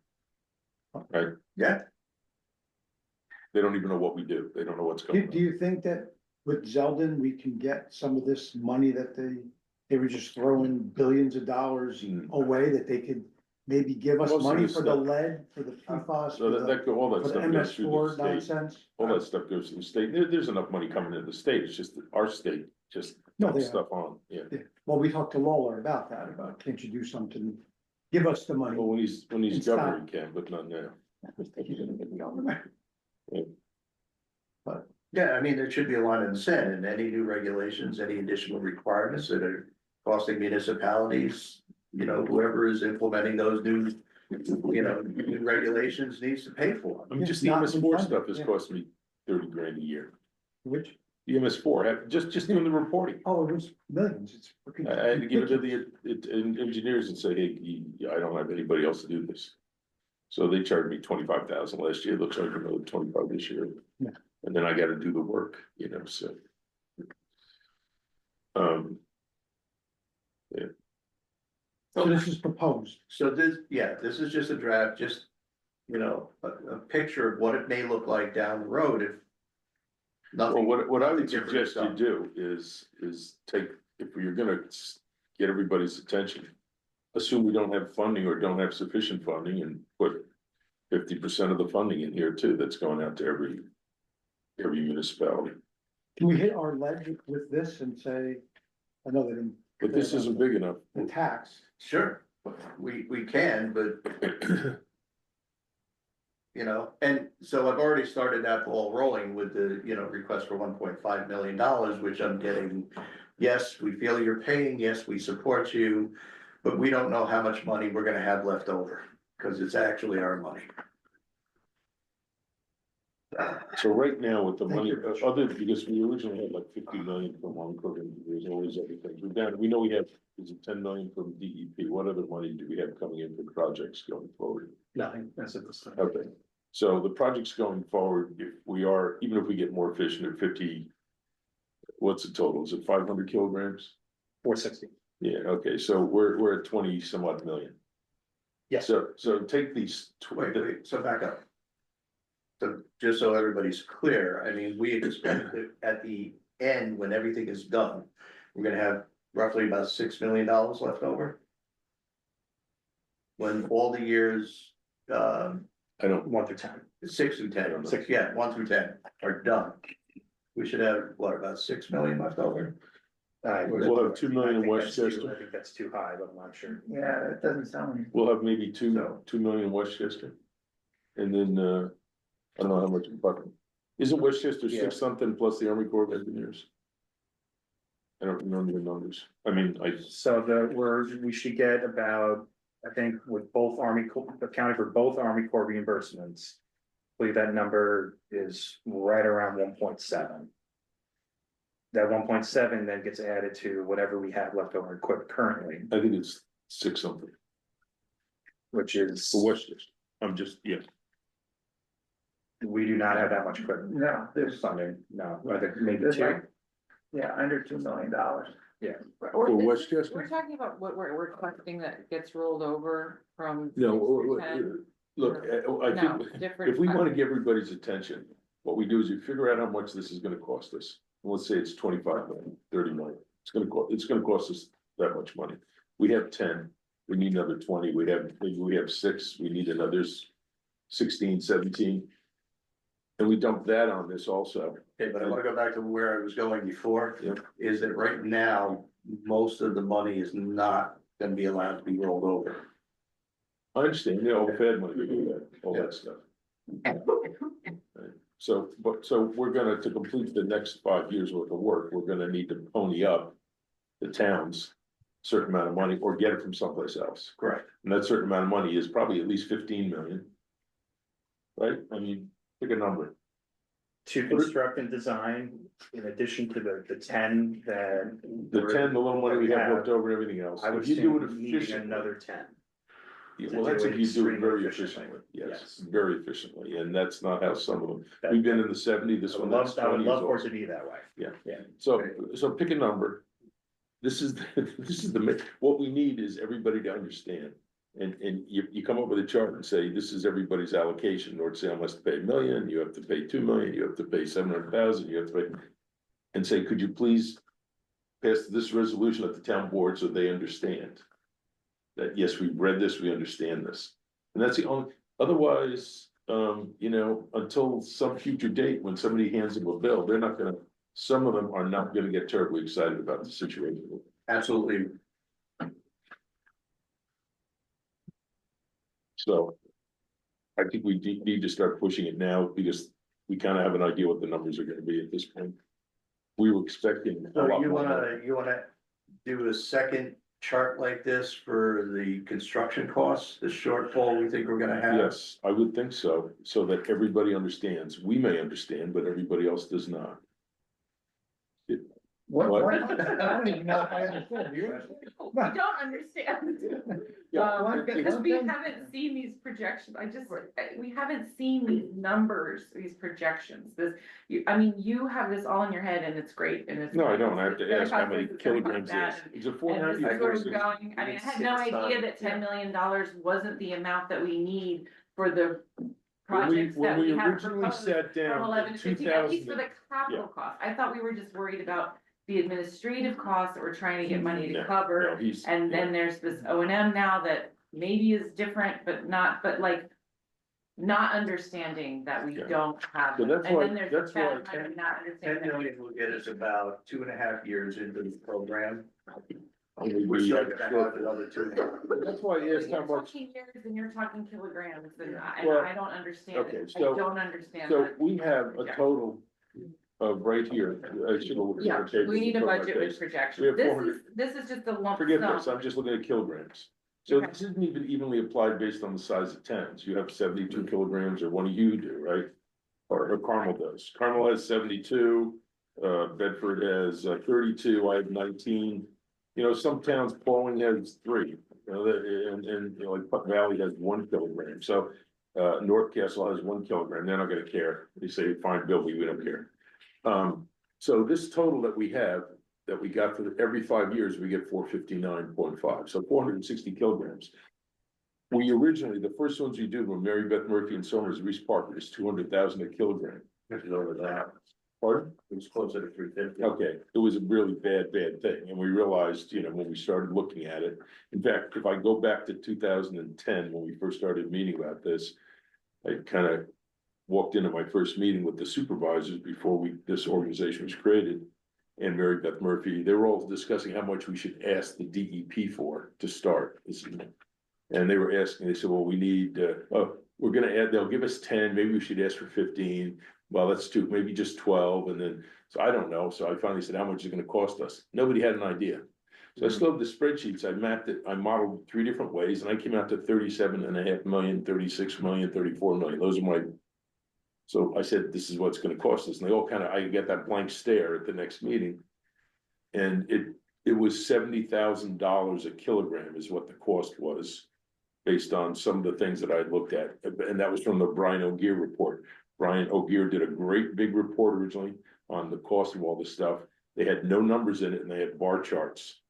S3: Right?
S10: Yeah.
S3: They don't even know what we do, they don't know what's going on.
S11: Do you think that with Zeldin, we can get some of this money that they were just throwing billions of dollars away, that they could maybe give us
S3: Most of
S11: money
S3: the
S11: for the
S3: stuff-
S11: lead, for the PFAS,
S3: So
S11: for the
S3: all that
S11: for the
S3: stuff goes through the
S11: MS4
S3: state,
S11: nonsense?
S3: all that stuff goes to the state, there's enough money coming into the state, it's just that our state just
S11: No,
S3: dumps
S11: they are.
S3: stuff on, yeah.
S11: Yeah. Well, we talked to Lawler about that, about can't you do something, give us the money.
S3: Well, when he's
S11: It's
S3: governor,
S11: not-
S3: he can, but not now.
S10: Yeah, I mean, there should be a line in the sand, and any new regulations, any additional requirements that are costing municipalities. Whoever is implementing those new regulations needs to pay for
S3: I mean, just the
S11: Not
S3: MS4
S11: funded,
S3: stuff has
S11: yeah.
S3: cost me 30 grand a year.
S11: Which,
S3: The MS4, just doing the reporting.
S11: oh, it was millions, it's. freaking
S3: I had to give it to
S11: ridiculous.
S3: the engineers and say, hey, I don't have anybody else to do this. So they charged me 25,000 last year, looks like another 25 this year.
S11: Yeah.
S3: And then I gotta do the work, so.
S11: So this is proposed.
S10: So this is just a draft, just, a picture of what it may look like down the road if.
S3: Well,
S10: Nothing.
S3: what I would
S10: nothing different is
S3: suggest you
S10: done.
S3: do is take, if you're gonna get everybody's attention. Assume we don't have funding or don't have sufficient funding and put 50% of the funding in here too, that's going out to every municipality.
S11: Can we hit our ledge with this and say, I know they didn't.
S3: But this isn't big enough.
S11: The tax,
S10: Sure, we can, but. And so I've already started that ball rolling with the, request for $1.5 million, which I'm getting. Yes, we feel you're paying, yes, we support you, but we don't know how much money we're gonna have left over. because it's actually our money.
S3: So right now with the money, other, because we originally had like 50 million from one program, there's always other things. We're down, we know we have, is it 10 million from DEP? What other money do we have coming in for projects going forward?
S7: Nothing, that's at this time.
S3: Okay, so the projects going forward, if we are, even if we get more efficient at 50, what's the total? Is it 500 kilograms?
S7: 460.
S3: Yeah, okay, so we're at 20 some odd million.
S7: Yes.
S3: So take these.
S10: Wait, so back up. So just so everybody's clear, I mean, we expect that at the end, when everything is done, we're gonna have roughly about $6 million left over. When all the years,
S3: I don't,
S7: 1 through 10.
S10: 6 through 10, yeah, 1 through 10 are done. We should have, what, about 6 million left over?
S3: we'll have 2 million in
S7: I think that's
S3: Westchester.
S7: I think that's too high, but I'm not sure.
S2: Yeah, that doesn't sound.
S3: We'll have maybe two
S10: No.
S3: 2 million in Westchester. And then, I don't know how much, but isn't Westchester
S7: Yeah.
S3: 6 something plus the Army Corps of Engineers? I don't remember the numbers. I mean,
S7: So we should get about, I think with both accounting for both Army Corps reimbursements. I believe that number is right around 1.7. That 1.7 then gets added to whatever we have left over equipped currently,
S3: I think it's 6 something
S7: which is,
S3: for Westchester. I'm just, yeah,
S7: we do not have that much equipment.
S2: No,
S7: There's funding, no, I think maybe
S2: There's
S7: 2.
S2: like, yeah, under $2 million.
S6: Or
S3: For
S6: this is-
S3: Westchester?
S6: We're talking about what we're requesting that gets rolled over from.
S3: no,
S6: 6 to 10?
S3: look, I
S6: No,
S3: think,
S6: different.
S3: if we wanna get everybody's attention, what we do is we figure out how much this is gonna cost us. Let's say it's 25 million, 30 million, it's gonna cost us that much money. We have 10, we need another 20, we have 6, we need another 16, 17. And we dump that on this also.
S10: Okay, but I wanna go back to where I was going before.
S3: Yep.
S10: Is that right now, most of the money is not gonna be allowed to be rolled over.
S3: I understand, all the Fed money, we do that, all that stuff. Right. So, we're gonna, to complete the next 5 years worth of work, we're gonna need to pony up the towns a certain amount of money or get it from someplace else.
S10: Correct.
S3: And that certain amount of money is probably at least 15 million. Right? I mean, pick a number.
S7: To construct and design, in addition to the 10 that.
S3: The 10, the little money we have left over, and everything else.
S7: I would
S3: If you do it
S7: assume needing
S3: efficiently.
S7: another 10.
S3: Yeah,
S7: to
S3: well, that's
S7: do
S3: if
S7: it
S3: you do it very
S7: extremely efficiently.
S3: efficiently, yes,
S7: Yes.
S3: very efficiently, and that's not how some of them,
S7: That-
S3: we've been in the 70, this
S7: I
S3: one,
S7: would
S3: that's
S7: love, I would
S3: 20
S7: love for it
S3: years
S7: to be that way.
S3: Yeah.
S7: Yeah.
S3: So pick a number. This is, what we need is everybody to understand. And you come up with a chart and say, this is everybody's allocation, North Salem has to pay $1 million, you have to pay 2 million, you have to pay 700,000, you have to pay. And say, could you please pass this resolution at the town board so they understand? That, yes, we've read this, we understand this. And that's the only, otherwise, until some future date, when somebody hands them a bill, they're not gonna, some of them are not gonna get terribly excited about the situation.
S10: Absolutely.
S3: So I think we need to start pushing it now because we kind of have an idea what the numbers are gonna be at this point. We were expecting a
S10: So
S3: lot
S10: you
S3: more.
S10: wanna do a second chart like this for the construction costs, the shortfall we think we're gonna have?
S3: Yes, I would think so, so that everybody understands. We may understand, but everybody else does not.
S11: What,
S3: What?
S11: I don't even know if I understand, do you?
S6: We don't understand. Because we haven't seen these projections, we haven't seen these numbers, these projections, you have this all in your head and it's great and it's.
S3: No, I don't, I have to
S6: it's gonna
S3: ask how
S6: cost
S3: many
S6: this, it's gonna
S3: kilograms
S6: cost
S3: it is. Is it
S6: that,
S3: four
S6: And this
S3: hundred?
S6: is where we're going, I had no idea that $10 million wasn't the amount that we need for the projects that we have
S3: originally
S6: proposed
S3: sat
S6: from
S3: down
S6: 11
S3: in
S6: to 15, at least for
S3: 2000.
S6: the capital cost. I thought we were just worried about the administrative costs that we're trying to get money to
S3: No,
S6: cover.
S3: No, he's.
S6: And then there's this O and M now that maybe is different, but not not understanding that we
S3: Yeah.
S6: don't have.
S3: So that's
S6: and
S3: why-
S6: then there's
S3: that's
S6: the bad
S3: why
S6: part of not
S10: 10
S6: understanding.
S10: million will get us about 2.5 years into the program.
S3: Only
S10: We're
S3: we
S10: still
S3: have
S10: gonna
S3: short-
S10: have another 2.
S3: That's why I asked how
S6: You're
S3: much,
S6: talking years and you're talking kilograms and
S3: Well,
S6: I don't understand
S3: okay,
S6: it. I
S3: so-
S6: don't understand
S3: so
S6: that.
S3: we have a
S6: Yeah.
S3: total of right here, I should have looked at
S6: Yeah,
S3: the table
S6: we need a
S3: before my
S6: budget with
S3: case. We
S6: projections.
S3: have
S6: This
S3: 400
S6: is, this is just a lump
S3: Forget
S6: sum.
S3: this, I'm just looking at kilograms. So this isn't even evenly applied based on the size of towns. You have 72 kilograms, or one of you do, right? Or Carmel does. Carmel has 72, Bedford has 32, I have 19. You know, some towns, Pauling has 3, you know, and you know, like Putt Valley has 1 kilogram. So North Castle has 1 kilogram. They're not gonna care. They say, fine, Bill, we don't care. So this total that we have, that we got for every 5 years, we get 459.5, so 460 kilograms. We originally, the first ones we did were Mary Beth Murphy and Somers, Reese Parker, is 200,000 a kilogram.
S10: It was over that.
S3: Pardon?
S10: It was closer to 350.
S3: Okay, it was a really bad thing, and we realized, you know, when we started looking at it. In fact, if I go back to 2010, when we first started meeting about this, I kind of walked into my first meeting with the supervisors before this organization was created. And Mary Beth Murphy, they were all discussing how much we should ask the DEP for to start. And they were asking, they said, well, we need, we're gonna add, they'll give us 10, maybe we should ask for 15. Well, let's do maybe just 12, and then, so I don't know. So I finally said, how much is it gonna cost us? Nobody had an idea. So I still have the spreadsheets, I mapped it, I modeled 3 different ways, and I came out to 37.5 million, 36 million, 34 million. Those are my. So I said, this is what's gonna cost us, and they all kind of, I get that blank stare at the next meeting. And it was $70,000 a kilogram is what the cost was, based on some of the things that I looked at, and that was from the Brian O'Gear report. Brian O'Gear did a great big report originally on the cost of all this stuff. They had no numbers in it, and they had bar charts.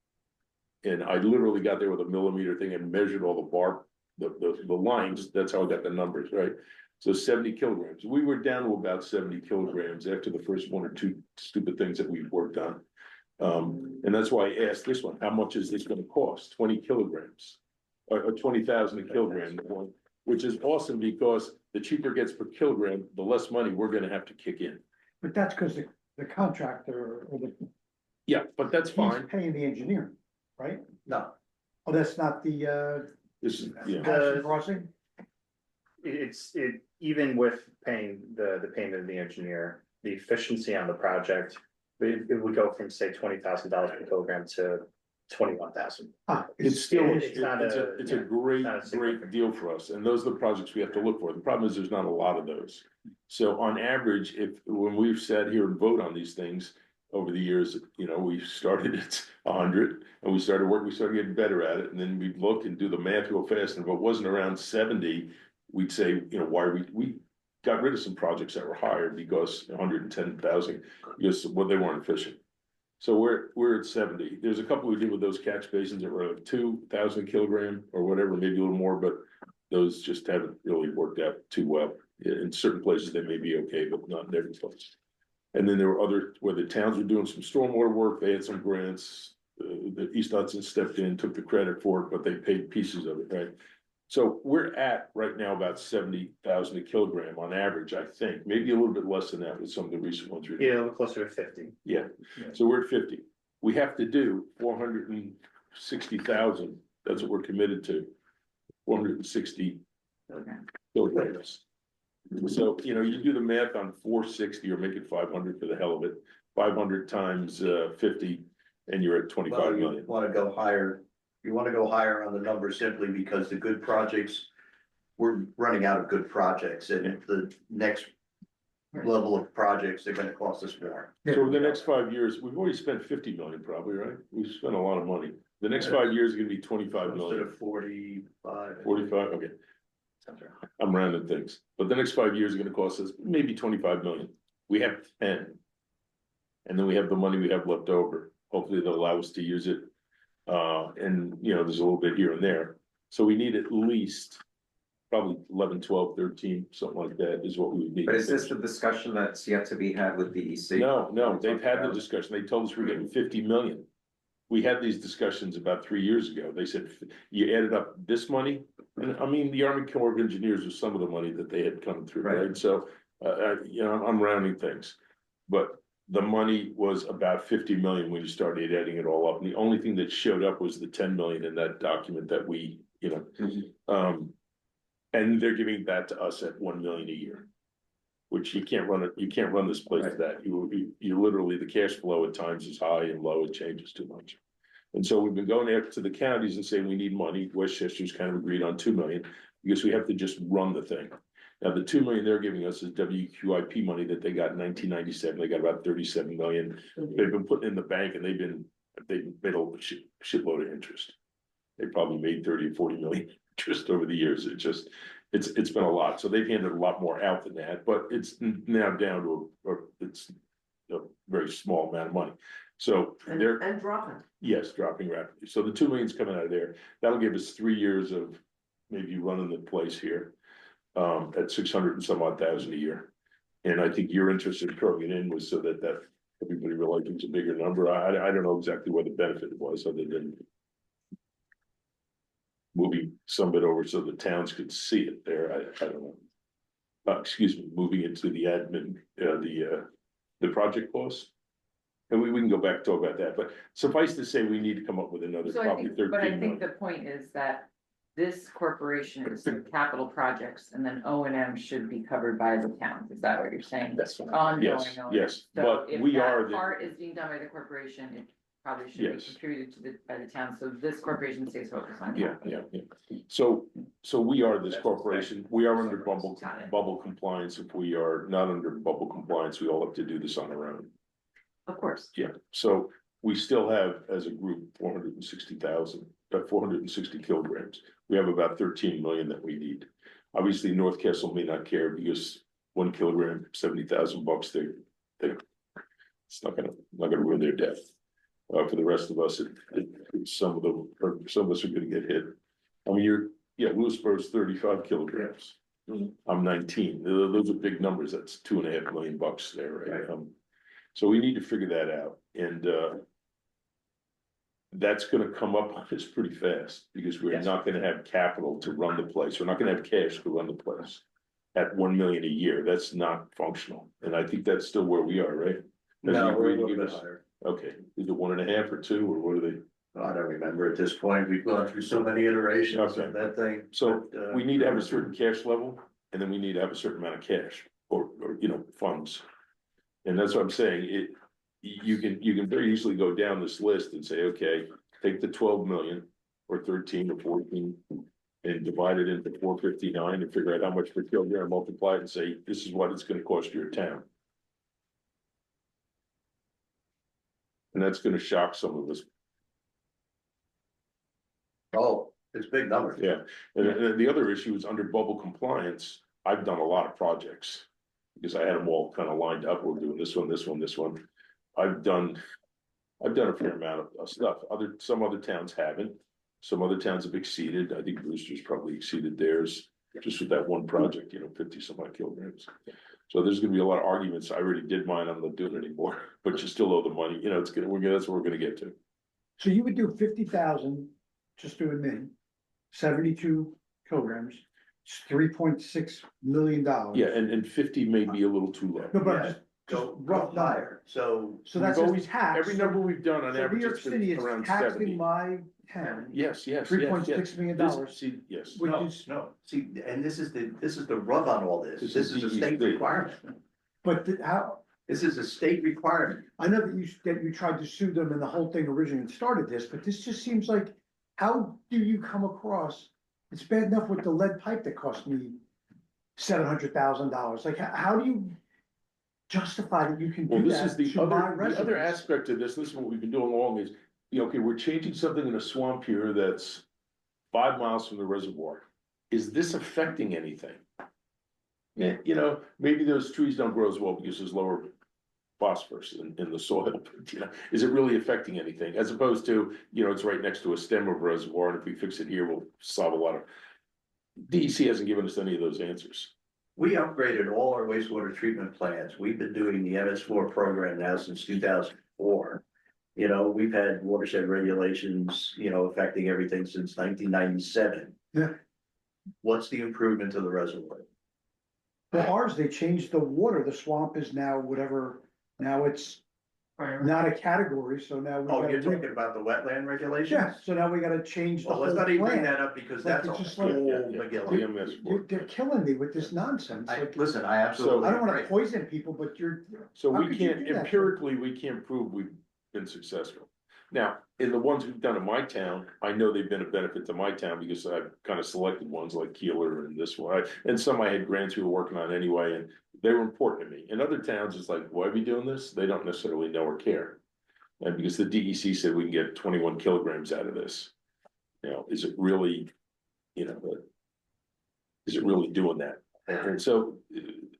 S3: And I literally got there with a millimeter thing and measured all the bar, the lines, that's how I got the numbers, right? So 70 kilograms. We were down to about 70 kilograms after the first 1 or 2 stupid things that we've worked on. And that's why I asked this one, how much is this gonna cost? 20 kilograms, or 20,000 a kilogram, which is awesome, because the cheaper it gets per kilogram, the less money we're gonna have to kick in.
S11: But that's because the contractor or the,
S3: Yeah, but that's
S11: he's
S3: fine.
S11: paying the engineer, right?
S10: No,
S11: Oh, that's not the,
S3: This is, yeah.
S11: Patterson Crossing?
S7: Even with paying the payment of the engineer, the efficiency on the project, it would go from, say, $20,000 per kilogram to 21,000.
S3: It's still,
S7: It's not
S3: it's a great,
S7: not a
S3: great
S7: significant-
S3: deal for us, and those are the projects we have to look for. The problem is there's not a lot of those. So on average, when we've sat here and vote on these things over the years, you know, we started at 100, and we started getting better at it, and then we'd look and do the math real fast, and if it wasn't around 70, we'd say, you know, why are we got rid of some projects that were higher because 110,000, because, well, they weren't efficient. So we're at 70. There's a couple we did with those catch basins that were like 2,000 kilogram or whatever, maybe a little more, but those just haven't really worked out too well. In certain places, they may be okay, but not in every place. And then there were other, where the towns were doing some stormwater work, they had some grants. The East Hudson stepped in, took the credit for it, but they paid pieces of it, right? So we're at right now about 70,000 a kilogram on average, I think, maybe a little bit less than that with some of the recent ones.
S7: Yeah, a little closer to 50.
S3: Yeah, so we're at 50. We have to do 460,000. That's what we're committed to. 460 kilograms. So, you know, you do the math on 460 or make it 500 for the hell of it. 500 times 50, and you're at 25 million.
S10: Want to go higher. You want to go higher on the number simply because the good projects, we're running out of good projects, and the next level of projects, they're gonna cost us more.
S3: So over the next 5 years, we've already spent 50 million probably, right? We've spent a lot of money. The next 5 years are gonna be 25
S10: Instead
S3: million,
S10: of 45.
S3: 45, okay. I'm rounding things, but the next 5 years are gonna cost us maybe 25 million. We have 10. And then we have the money we have left over. Hopefully they'll allow us to use it. And you know, there's a little bit here and there. So we need at least probably 11, 12, 13, something like that is what we would need.
S1: But is this the discussion that's yet to be had with DEC?
S3: No, they've had the discussion. They told us we're getting 50 million. We had these discussions about 3 years ago. They said, you added up this money, and I mean, the Army Corps of Engineers was some of the money that they had come through, right? So, you know, I'm rounding things. But the money was about 50 million when you started adding it all up. And the only thing that showed up was the 10 million in that document that we, you know, and they're giving that to us at 1 million a year, which you can't run it. You can't run this place to that. You literally, the cash flow at times is high and low. It changes too much. And so we've been going after to the counties and saying we need money. Westchester's kind of agreed on 2 million, because we have to just run the thing. Now, the 2 million they're giving us is WQIP money that they got in 1997. They got about 37 million. They've been putting in the bank, and they've made a shitload of interest. They probably made 30 or 40 million interest over the years. It's been a lot. So they've handed a lot more out than that, but it's now down to it's a very small amount of money. So they're,
S4: And dropping.
S3: yes, dropping rapidly. So the 2 million's coming out of there. That'll give us 3 years of maybe running the place here. At 600 and some odd thousand a year. And I think your interest in throwing it in was so that everybody realized it's a bigger number. I don't know exactly what the benefit was, other than moving some of it over so the towns could see it there. I don't know. Excuse me, moving into the admin, the project costs. And we can go back and talk about that, but suffice to say, we need to come up with another
S6: So I
S3: probably
S6: think,
S3: 13
S6: but I
S3: million.
S6: think the point is that this corporation is some capital projects, and then O and M should be covered by the towns, is that what you're saying?
S3: That's right.
S6: Ongoing
S3: Yes,
S6: O&M.
S3: yes,
S6: So
S3: but
S6: if
S3: we
S6: that
S3: are the-
S6: part is being done by the corporation, it probably should be
S3: Yes.
S6: contributed by the town, so this corporation stays focused on.
S3: Yeah. So we are this
S7: That's
S3: corporation, we are under
S6: Got it.
S3: bubble compliance. If we are not under bubble compliance, we all have to do this on our own.
S6: Of course.
S3: Yeah, so we still have, as a group, 460,000, 460 kilograms. We have about 13 million that we need. Obviously, North Castle may not care, because 1 kilogram, 70,000 bucks, it's not gonna ruin their death. For the rest of us, some of us are gonna get hit. I mean, Lewisburg's 35 kilograms. I'm 19. Those are big numbers. That's $2.5 million there, right? So we need to figure that out, and that's gonna come up on us pretty fast, because we're not gonna have capital to run the place. We're not gonna have cash to run the place. At 1 million a year, that's not functional, and I think that's still where we are, right?
S10: No, we're a
S3: Agreed to
S10: little
S3: give
S10: bit
S3: us-
S10: higher.
S3: Okay, is it 1.5 or 2, or what are they?
S10: I don't remember at this point. We've gone through so many iterations
S3: Okay.
S10: of that thing.
S3: So
S10: but,
S3: we need to have a certain cash level, and then we need to have a certain amount of cash or funds. And that's what I'm saying, you can very easily go down this list and say, okay, take the 12 million or 13 or 14. And divide it into 459 and figure out how much per kilogram, multiply it and say, this is what it's gonna cost your town. And that's gonna shock some of us.
S10: Oh, it's big numbers.
S3: Yeah, and the other issue is under bubble compliance, I've done a lot of projects. Because I had them all kind of lined up, we're doing this one, this one, this one. I've done a fair amount of stuff, some other towns haven't. Some other towns have exceeded, I think Brewster's probably exceeded theirs, just with that one project, 50 some odd kilograms. So there's gonna be a lot of arguments, I already did mine, I'm not doing it anymore, but you still owe the money, that's what we're gonna get to.
S11: So you would do 50,000, just doing me, 72 kilograms, it's $3.6 million.
S3: Yeah, and 50 may be a little too low.
S11: No, but
S10: Yeah.
S11: just
S10: Go
S11: rough number.
S10: higher, so.
S11: So that's
S3: We've
S11: just
S3: always-
S11: tax.
S3: Every number we've done on
S11: So New
S3: average,
S11: York
S3: it's
S11: City
S3: been
S11: is
S3: around
S11: taxing
S3: 70.
S11: my town,
S3: Yes,
S11: $3.6 million.
S3: Yes.
S11: Which
S10: No,
S11: is,
S10: no, see, and this is the rub on all this.
S3: This
S10: This
S3: is
S10: is a state
S3: DEC.
S10: requirement.
S11: but how,
S10: This is a state requirement.
S11: I know that you tried to sue them and the whole thing originally started this, but this just seems like, how do you come across? It's bad enough with the lead pipe that cost me $700,000. Like, how do you justify that you can
S3: Well,
S11: do
S3: this is
S11: that
S3: the
S11: to my
S3: other
S11: residents?
S3: aspect of this is what we've been doing along is, okay, we're changing something in a swamp here that's 5 miles from the reservoir. Is this affecting anything? Yeah, maybe those trees don't grow as well because there's lower phosphorus in the soil, but, is it really affecting anything? As opposed to, it's right next to a stem of a reservoir, and if we fix it here, we'll solve a lot of. DEC hasn't given us any of those answers.
S10: We upgraded all our wastewater treatment plants. We've been doing the MS4 program now since 2004. We've had watershed regulations, affecting everything since 1997.
S11: Yeah.
S10: What's the improvement to the reservoir?
S11: For ours, they changed the water, the swamp is now whatever, now it's not a category, so now we
S10: Oh,
S11: gotta
S10: you're
S11: do.
S10: talking about the wetland regulations?
S11: Yeah, so now we gotta change the
S10: Well,
S11: whole
S10: let's not even bring
S11: plan.
S10: that up because
S11: Like,
S10: that's a
S11: it's just like-
S10: whole
S3: Yeah,
S10: McGill.
S3: MS4.
S11: They're killing me with this nonsense, like,
S10: Listen, I absolutely.
S11: I don't wanna
S10: agree.
S11: poison people, but
S3: So
S11: How
S3: we
S11: could you
S3: can't,
S11: do that?
S3: empirically, we can't prove we've been successful. Now, in the ones we've done in my town, I know they've been a benefit to my town because I've kind of selected ones like Keeler and this one. And some I had grants we were working on anyway, and they were important to me. In other towns, it's like, why are we doing this? They don't necessarily know or care. And because the DEC said we can get 21 kilograms out of this, you know, is it really, you know, is it really doing that? And so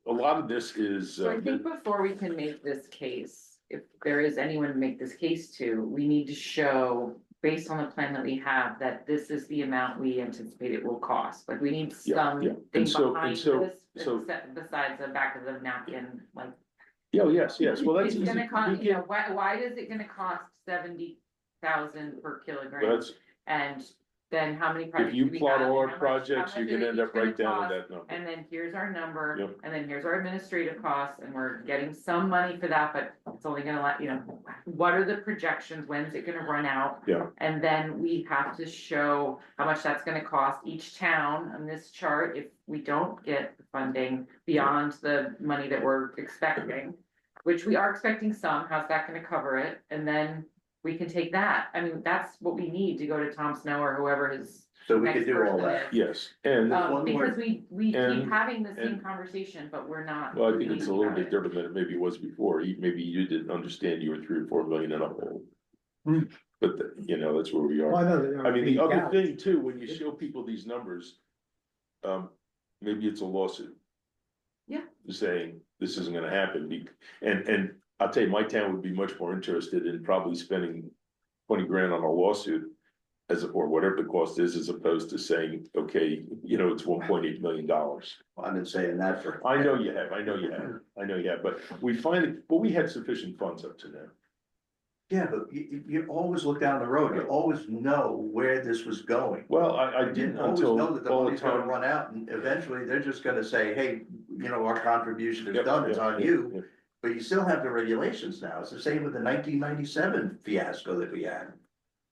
S3: a lot of this is.
S6: So I think before we can make this case, if there is anyone to make this case to, we need to show, based on the plan that we have, that this is the amount we anticipate it will cost. Like, we need some
S3: yeah.
S6: thing
S3: And so-
S6: behind
S3: and so-
S6: this,
S3: so-
S6: besides the back of the napkin, like.
S3: Yeah, yes, well, that's
S6: It's
S3: easy.
S6: gonna cost,
S3: We
S6: you know,
S3: can-
S6: why is it gonna cost 70,000 per kilogram?
S3: Well, that's,
S6: And then how many projects
S3: if
S6: do
S3: you
S6: we
S3: plot
S6: have,
S3: all
S6: and
S3: our
S6: how much-
S3: projects,
S6: how
S3: you're
S6: much
S3: gonna
S6: is
S3: end
S6: it
S3: up right
S6: each
S3: down
S6: gonna
S3: to
S6: cost?
S3: that number.
S6: And then here's our number,
S3: Yep.
S6: and then here's our administrative costs, and we're getting some money for that, but it's only gonna let, you know, what are the projections, when's it gonna run out?
S3: Yeah.
S6: And then we have to show how much that's gonna cost each town on this chart if we don't get the funding beyond the money that we're expecting. Which we are expecting some, how's that gonna cover it? And then we can take that, I mean, that's what we need to go to Tom Snow or whoever his
S10: So we
S6: next
S10: could do all
S6: person
S10: that.
S6: is.
S3: Yes, and,
S10: one more-
S6: Because we
S3: and-
S6: keep having the same
S3: and-
S6: conversation, but we're not.
S3: well, I think
S6: doing
S3: it's a
S6: anything
S3: little
S6: about
S3: bit
S6: it.
S3: different than it maybe was before. Maybe you didn't understand you were 3 or 4 million in a hole.
S11: Hmm.
S3: But, you know, that's where we
S11: Well, I
S3: are.
S11: know that there
S3: I
S11: are
S3: mean, the
S11: big
S3: other
S11: gaps.
S3: thing too, when you show people these numbers, maybe it's a lawsuit.
S6: Yeah.
S3: Saying this isn't gonna happen, and I'll tell you, my town would be much more interested in probably spending 20 grand on a lawsuit. Or whatever the cost is, as opposed to saying, okay, you know, it's $1.8 million.
S10: I've been saying that for.
S3: I know you have, but we find, well, we had sufficient funds up to now.
S10: Yeah, but you always look down the road, you always know where this was going.
S3: Well, I
S10: You
S3: didn't
S10: always
S3: until
S10: know that the
S3: all the
S10: money's gonna
S3: time.
S10: run out, and eventually they're just gonna say, hey, you know, our contribution is
S3: Yep,
S10: done, it's
S3: yep,
S10: on
S3: yep,
S10: you.
S3: yep.
S10: But you still have the regulations now, it's the same with the 1997 fiasco that we had.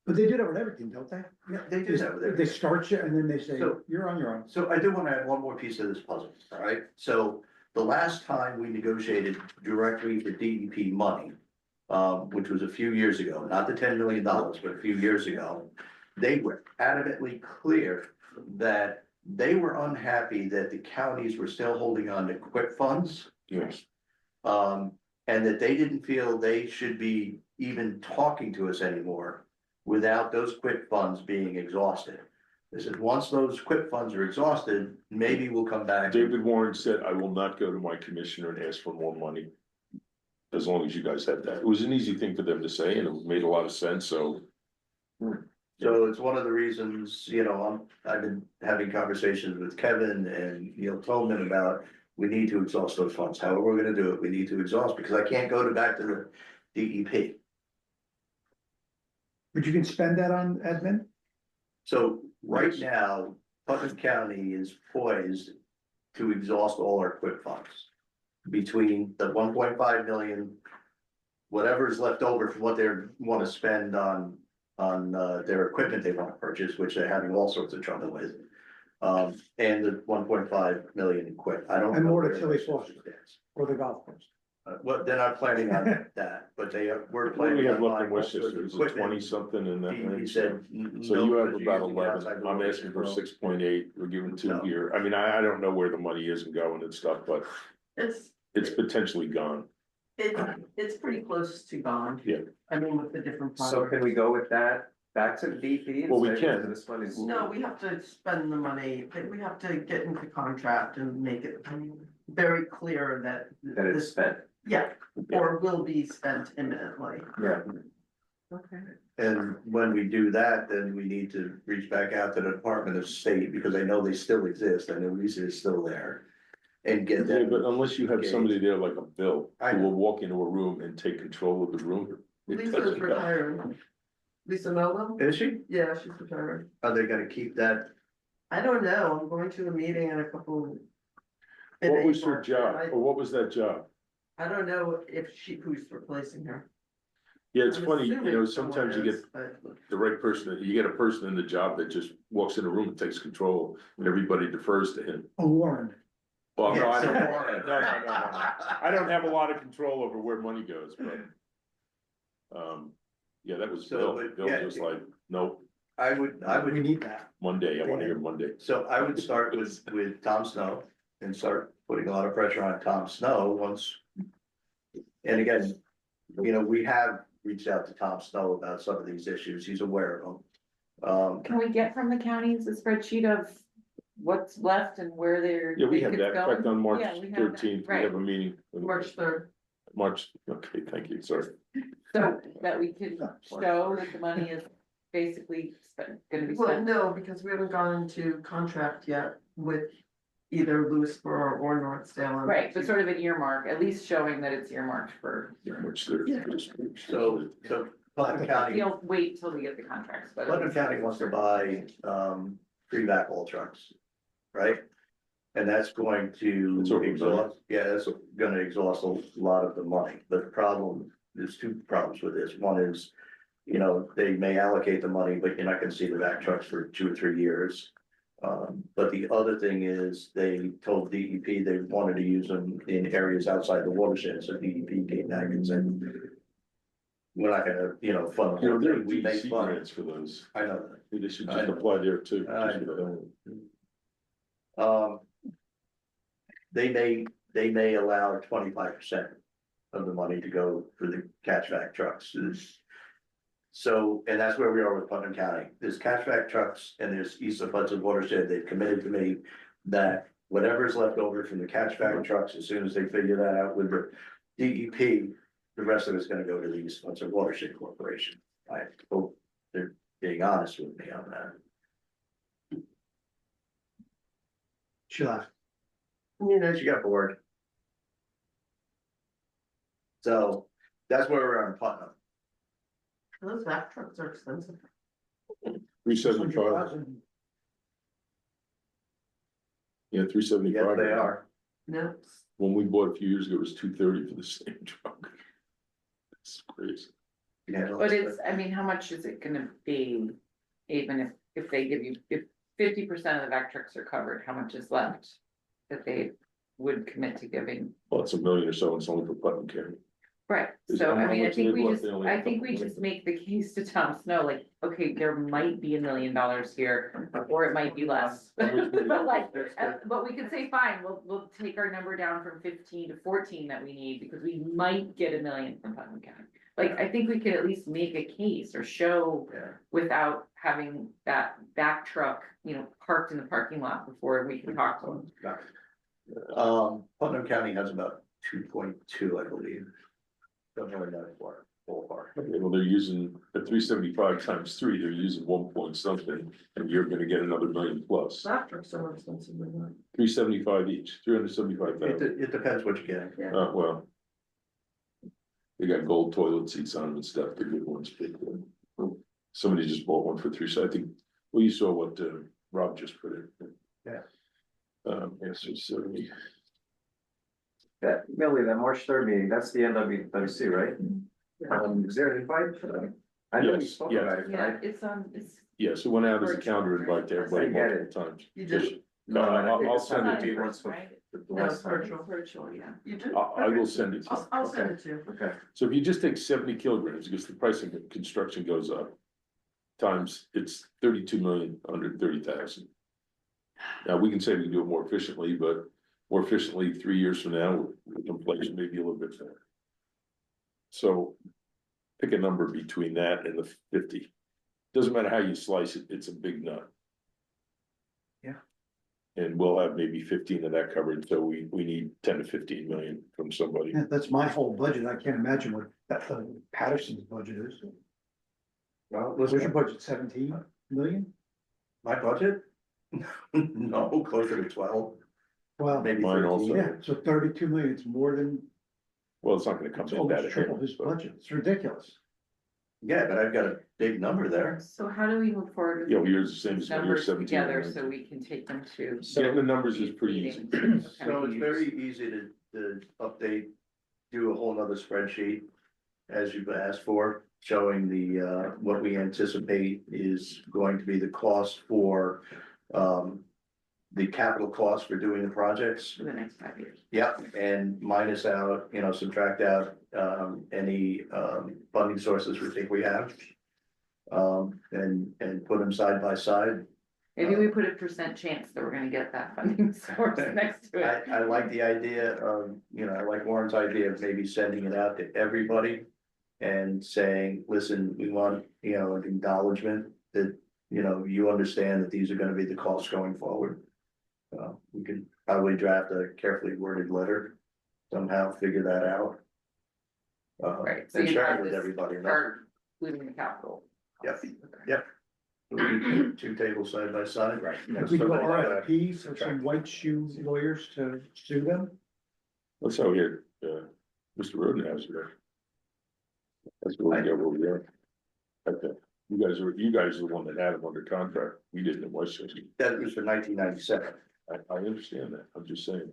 S11: But they do that with everything, don't they?
S10: Yeah, they do that with
S11: They
S10: everything.
S11: start you and then they say,
S10: So-
S11: you're on your own.
S10: So I do wanna add one more piece of this puzzle, all right? So the last time we negotiated directly for DEP money, which was a few years ago, not the $10 million, but a few years ago, they were adamantly clear that they were unhappy that the counties were still holding on to quit funds.
S3: Yes,
S10: And that they didn't feel they should be even talking to us anymore without those quit funds being exhausted. They said, once those quit funds are exhausted, maybe we'll come back.
S3: David Warren said, I will not go to my commissioner and ask for more money. As long as you guys had that. It was an easy thing for them to say and it made a lot of sense, so.
S10: So it's one of the reasons, you know, I've been having conversations with Kevin and Neil Tolman about, we need to exhaust those funds, however we're gonna do it, we need to exhaust, because I can't go back to the DEP.
S11: But you can spend that on admin?
S10: So right now, Putnam County is poised to exhaust all our quit funds. Between the 1.5 million, whatever is left over from what they wanna spend on their equipment they wanna purchase, which they're having all sorts of trouble with. And the 1.5 million in quit, I don't.
S11: And
S10: know
S11: more to
S10: where
S11: Tilly
S10: those
S11: Foster.
S10: stands.
S11: Or the golf course?
S10: Well, they're not planning on that, but we're
S3: What do
S10: planning.
S3: we have
S10: on
S3: left
S10: buying
S3: in
S10: all sorts
S3: Westchester?
S10: of
S3: Is it
S10: equipment.
S3: 20 something in that
S10: He
S3: range?
S10: said.
S3: So
S10: no,
S3: you have
S10: because
S3: about
S10: you're using
S3: 11,
S10: outside
S3: I'm
S10: doors.
S3: asking for 6.8, we're giving 2
S10: No.
S3: here, I mean, I don't know where the money is and going and stuff, but it's potentially gone.
S4: It's pretty close to gone.
S3: Yeah.
S4: I mean, with the different
S1: So can we go with that back to the DP? and
S3: Well, we
S1: say,
S3: can.
S1: This money is.
S4: No, we have to spend the money, we have to get into contract and make it very clear that.
S1: That it's
S4: this,
S1: spent,
S4: yeah, or will be spent imminently.
S1: yeah.
S4: Okay.
S10: And when we do that, then we need to reach back out to the Department of State, because I know they still exist, I know Lisa is still there. And get
S3: Yeah,
S10: them.
S3: but unless you have somebody there like a Bill,
S10: I
S3: who
S10: know.
S3: will walk into a room and take control of the room. it
S4: Lisa's
S3: doesn't go.
S4: retiring. Lisa Melville?
S10: Is she?
S4: Yeah, she's retiring.
S10: Are they gonna keep that?
S4: I don't know, I'm going to a meeting in a couple. in
S3: What was her
S4: April,
S3: job,
S4: and
S3: or what was that job?
S4: I don't know if who's replacing her.
S3: Yeah, it's
S4: I'm
S3: funny, you
S4: assuming
S3: know,
S4: someone
S3: sometimes you get
S4: is, but-
S3: the right person, you get a person in the job that just walks in a room and takes control, and everybody defers to him.
S11: Oh, Warren.
S3: Well, no, I don't,
S10: Yes.
S3: no, I don't have a lot of control over where money goes, but. Yeah, that was
S10: So,
S3: Bill.
S10: but,
S3: Bill
S10: yeah,
S3: was like, nope,
S10: I would
S11: We need that.
S3: Monday, I wanna hear Monday.
S10: So I would start with Tom Snow and start putting a lot of pressure on Tom Snow once. And again, you know, we have reached out to Tom Snow about some of these issues. He's aware of them.
S6: Can we get from the counties a spreadsheet of what's left and where they're?
S3: Yeah, we
S6: think
S3: have
S6: it's
S3: that, in fact,
S6: going?
S3: on March
S6: Yeah, we have that.
S3: 13th, we
S6: Right.
S3: have a meeting.
S4: March 3rd.
S3: March, okay, thank you, sorry.
S6: So that we can show that the money is basically gonna be
S4: Well,
S6: spent.
S4: no, because we haven't gone into contract yet with either Lewisboro or Northdale.
S6: Right, but sort of an earmark, at least showing that it's earmarked for,
S3: March 30th.
S10: So Putnam County,
S6: we'll wait till we get the contracts, but.
S10: Putnam County wants to buy, 3 backhaul trucks, right? And that's going to
S3: It's over a million.
S10: exhaust, yeah, that's gonna exhaust a lot of the money, but the problem, there's 2 problems with this. One is, you know, they may allocate the money, but you're not gonna see the back trucks for 2 or 3 years. But the other thing is, they told DEP they wanted to use them in areas outside the watershed, so DEP came back and said, we're not gonna, you know, fund. the
S3: You know,
S10: whole
S3: there are
S10: thing. We make
S3: DEC
S10: fun.
S3: grants for those,
S10: I know that.
S3: they should
S10: I
S3: just
S10: know.
S3: apply there too.
S10: I They may allow 25% of the money to go for the catchback trucks. So, and that's where we are with Putnam County. There's catchback trucks and there's east of Hudson watershed. They've committed to me that whatever's left over from the catchback trucks, as soon as they figure that out with the DEP, the rest of it's gonna go to the East Hudson Watershed Corporation. I hope they're being honest with me on that.
S11: She left.
S10: You know, she got bored. So that's where we're on Putnam.
S4: Those back trucks are expensive.
S3: 375,
S11: 100,000.
S3: yeah,
S10: Yes,
S3: 375.
S10: they are.
S4: No,
S3: When we bought a few years ago, it was 230 for the same truck. It's crazy.
S10: Yeah.
S6: But it's, I mean, how much is it gonna be, even if they give you, if 50% of the back trucks are covered, how much is left? That they would commit to giving,
S3: Well, it's $1 million or so, and it's only for Putnam County.
S6: right,
S3: Is
S6: so
S3: how
S6: I mean, I
S3: much
S6: think
S3: they
S6: we
S3: want,
S6: just,
S3: they only
S6: I
S3: have
S6: think we
S3: couple
S6: just make the case to Tom Snow, like, okay, there might be $1 million here, or it might be less. But like, but we could say, fine, we'll take our number down from 15 to 14 that we need, because we might get $1 million from Putnam County. Like, I think we could at least make a case or show
S10: Yeah.
S6: without having that back truck, you know, parked in the parking lot before we can talk to them.
S10: Putnam County has about 2.2, I believe. Don't know that far, ballpark.
S3: Okay, well, they're using, at 375 times 3, they're using 1 point something, and you're gonna get another $1 million plus.
S4: back trucks are more expensive than that.
S3: 375 each, 375,000.
S10: It depends what you're getting.
S4: Yeah.
S3: Well. They got gold toilet seats on them and stuff, the good ones, but somebody just bought one for 3, so I think, well, you saw what Rob just put in.
S10: Yeah.
S3: Yes, it's 70.
S1: That, Millie, that March 3rd meeting, that's the NWWC, right? Is there an invite for that? I know we
S3: Yes,
S1: spoke
S3: yes.
S1: about it, but
S6: Yeah, it's.
S3: Yes, it went out as a calendar invite to everybody
S1: I get it.
S3: multiple times.
S4: You did?
S3: No, I'll send it to you.
S6: Right, right.
S1: the
S4: No,
S1: last
S4: it's
S1: time.
S4: virtual.
S6: Virtual, yeah.
S4: You do?
S3: I will send it to you.
S4: I'll send it to you.
S1: Okay,
S3: So if you just take 70 kilograms, because the price of construction goes up. Times, it's 32 million, under 30,000. Now, we can say we can do it more efficiently, but more efficiently 3 years from now, with inflation maybe a little bit better. So pick a number between that and the 50. Doesn't matter how you slice it, it's a big nut.
S10: Yeah.
S3: And we'll have maybe 15 of that covered, so we need 10 to 15 million from somebody.
S11: Yeah, that's my whole budget. I can't imagine what Patterson's budget is.
S10: Well,
S11: What's your
S10: listen,
S11: budget, 17 million?
S10: my budget? No, closer to 12,
S11: Well,
S10: maybe
S3: Mine
S10: 13.
S3: also.
S11: yeah, so 32 million, it's more than,
S3: Well, it's not gonna come
S11: it's
S3: in that
S11: almost triple his
S3: but-
S11: budget. It's ridiculous.
S10: Yeah, but I've got a big number there.
S6: So how do we move forward with
S3: Yeah, well, yours is the same as mine,
S6: numbers
S3: yours 17.
S6: together so we can take them to?
S3: Getting the numbers is pretty easy.
S6: meetings?
S10: So it's very easy to update, do a whole nother spreadsheet. As you've asked for, showing the, what we anticipate is going to be the cost for, the capital cost for doing the projects.
S6: For the next 5 years.
S10: Yep, and minus out, subtract out, any, funding sources we think we have. And put them side by side.
S6: Maybe we put a percent chance that we're gonna get that funding source next to it.
S10: I like the idea of, I like Warren's idea of maybe sending it out to everybody. And saying, listen, we want, an acknowledgement that, you understand that these are gonna be the costs going forward. We could probably draft a carefully worded letter, somehow figure that out.
S6: Right, so
S10: And
S6: you
S10: share
S6: have
S10: it with
S6: this
S10: everybody.
S6: part, including the capital.
S10: Yep.
S6: Okay.
S10: Yep. We can put 2 tables side by side.
S7: Right.
S11: If we do an RFP for some white shoe lawyers to sue them,
S3: That's how we had, Mr. Rodenhouse here. That's where we are. Okay, you guys are the one that had him under contract, we didn't in Westchester.
S10: That was for 1997.
S3: I understand that, I'm just saying.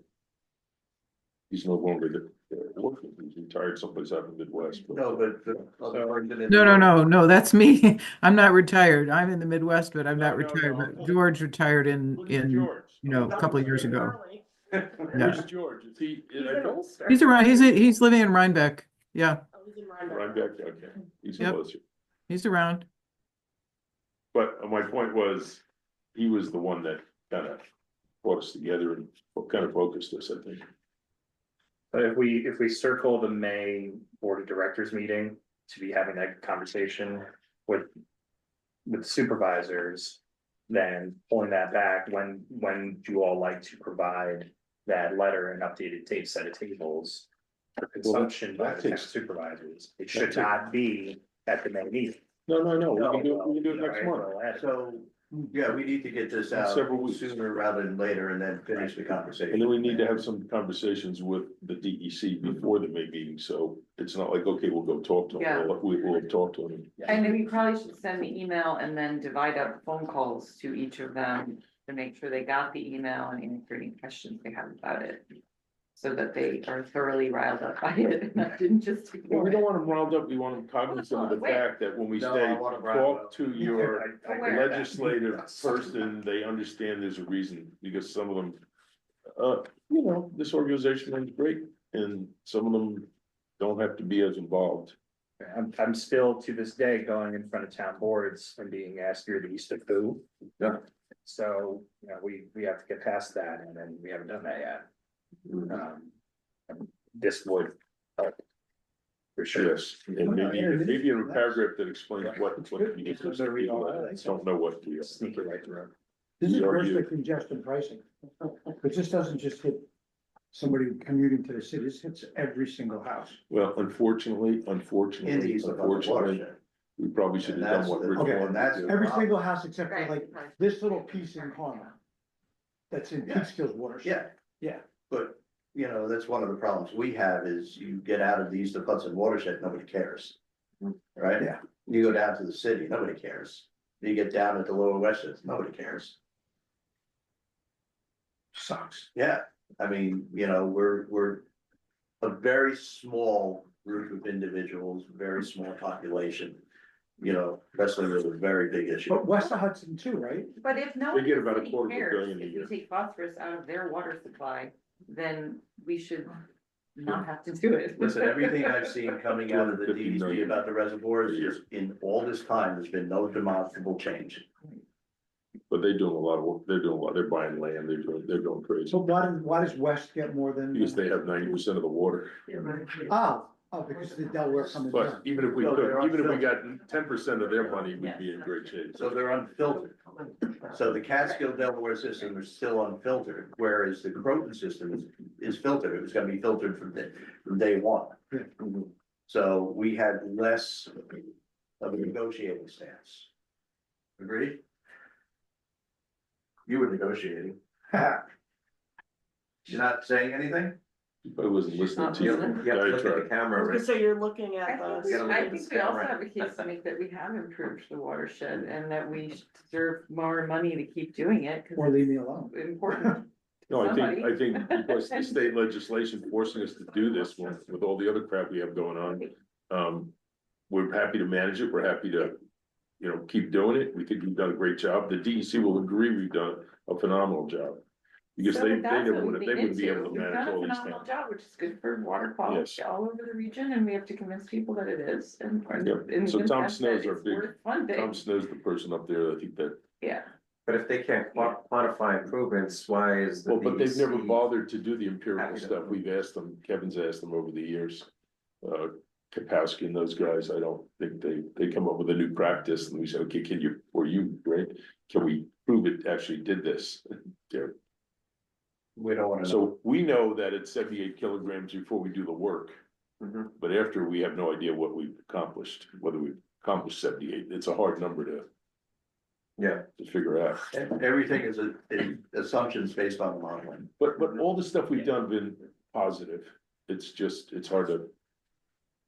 S3: He's no longer working, he's retired someplace out in the Midwest. but-
S10: No, but.
S8: No, that's me. I'm not retired. I'm in the Midwest, but I'm not
S3: No, no,
S8: retired.
S3: no.
S8: But George retired
S3: Look at
S8: in,
S3: George.
S8: a couple of years ago.
S3: Where's George? Is he?
S4: He's an Ulster.
S8: He's around, he's living in Rhinebeck. Yeah,
S4: Oh, he's in Rhinebeck.
S3: Rhinebeck, okay, he's
S8: Yep.
S3: closer.
S8: he's around.
S3: But my point was, he was the one that kind of brought us together and kind of focused us, I think.
S7: But if we circle the May Board of Directors meeting to be having that conversation with supervisors, then pulling that back, when do you all like to provide that letter and updated set of tables for consumption by
S3: that
S7: the town
S3: takes-
S7: supervisors? It should not be at the May meeting.
S3: No, we can do it next month.
S10: So, yeah, we need to get this out
S3: Several weeks.
S10: sooner rather than later and then finish the conversation.
S3: And then we need to have some conversations with the DEC before the May meeting, so it's not like, okay, we'll go talk to
S6: Yeah.
S3: them, we'll talk to them.
S6: And then we probably should send the email and then divide up phone calls to each of them to make sure they got the email and answer any questions they have about it. So that they are thoroughly riled up by it and not didn't just
S3: Well,
S6: ignore
S3: we
S6: it.
S3: don't want them riled up, we want them cognizant of the
S6: Wait.
S3: fact that when we
S10: No,
S3: say,
S10: I want 'em riled
S3: talk
S10: up.
S3: to your
S6: Aware.
S3: legislative person, they understand there's a reason, because some of them. This organization is great, and some of them don't have to be as involved.
S7: I'm still to this day going in front of town boards and being asked, you're the east of who?
S3: Yeah.
S7: So, we have to get past that, and then we haven't done that yet. This would help. For sure.
S3: Yes, and maybe in a paragraph that explains what, because there's some people that don't know what we are.
S7: Sneak it right through.
S11: this is
S3: Yeah,
S11: worse
S3: you-
S11: than congestion pricing. But this doesn't just hit somebody commuting to the city, this hits every single house.
S3: Well, unfortunately,
S10: In the east of the watershed.
S3: we probably should have
S10: And
S3: done
S10: that's
S3: what
S10: the-
S3: Rick
S11: okay,
S3: wanted
S10: that's
S3: to do.
S11: Every single house except for
S6: Right,
S11: like
S6: right.
S11: this little piece in Carmel. That's in
S10: Yeah.
S11: Peekskills watershed.
S10: Yeah.
S11: Yeah.
S10: But, that's one of the problems we have is you get out of the east of Hudson watershed, nobody cares. Right?
S11: Yeah.
S10: You go down to the city, nobody cares. You get down at the lower western, nobody cares.
S11: Sucks.
S10: Yeah, I mean, we're a very small group of individuals, very small population. Wrestling is a very big issue.
S11: But west of Hudson too, right?
S6: But if no
S3: They
S6: one
S3: get about a
S6: really
S3: quarter of a
S6: cares,
S3: billion a
S6: if
S3: year.
S6: we take phosphorus out of their water supply, then we should not have to do it.
S10: Listen, everything I've seen coming out of the
S3: 250
S10: DEC
S3: million.
S10: about the reservoirs is in all this time, there's been no demonstrable change.
S3: But they're doing a lot of work, they're buying land, they're going crazy,
S11: So why does west get more than?
S3: because they have 90% of the water.
S11: Because the Delaware coming
S3: But
S11: down.
S3: even if we
S10: No,
S3: could,
S10: they're
S3: even if we
S10: unfiltered.
S3: got 10% of their money, we'd be in great shape.
S10: So they're unfiltered. So the Catskill Delaware system is still unfiltered, whereas the Croton system is filtered. It was gonna be filtered from day one. So we had less of a negotiating stance. Agreed? You were negotiating. You're not saying anything?
S3: I wasn't listening to you.
S1: You have to look at the camera, Rick.
S4: So you're looking
S6: I
S4: at
S6: think
S4: the.
S6: we,
S1: gotta look
S6: I
S1: at
S6: think
S1: this
S6: we also
S1: camera.
S6: have a case to make that we have improved the watershed and that we deserve more money to keep doing it,
S11: Or
S6: cause
S11: leave me alone.
S6: it's important.
S3: No,
S6: Somebody.
S3: I think because the state legislation forcing us to do this with all the other crap we have going on. We're happy to manage it, we're happy to, keep doing it, we think we've done a great job, the DEC will agree we've done a phenomenal job. Because
S6: So
S3: they
S6: that's
S3: never
S6: what
S3: would,
S6: we've
S3: they
S6: been
S3: wouldn't be
S6: into.
S3: able to
S6: We've
S3: manage
S6: done a
S3: all these
S6: phenomenal
S3: towns.
S6: job, which is good for water quality
S3: Yes.
S6: all over the region, and we have to convince people that it is, and.
S3: Yep.
S6: in
S3: So
S6: the
S3: Tom
S6: sense
S3: Snow's
S6: that
S3: our
S6: it's
S3: big-
S6: worth funding.
S3: Tom Snow's the person up there, I think that,
S6: Yeah,
S1: But if they can't quantify improvements, why is the
S3: well, but they've never
S1: DEC
S3: bothered to do the empirical
S1: Happy to.
S3: stuff. We've asked them, Kevin's asked them over the years. Kapowski and those guys, I don't think they come up with a new practice and we say, okay, can you, or you, right? Can we prove it actually did this? There.
S10: We don't wanna know.
S3: So we know that it's 78 kilograms before we do the work.
S1: Mhm.
S3: But after, we have no idea what we've accomplished, whether we've accomplished 78. It's a hard number
S1: Yeah,
S3: to figure out.
S10: Everything is assumptions based on modeling.
S3: But all the stuff we've done been positive. It's just, it's hard to.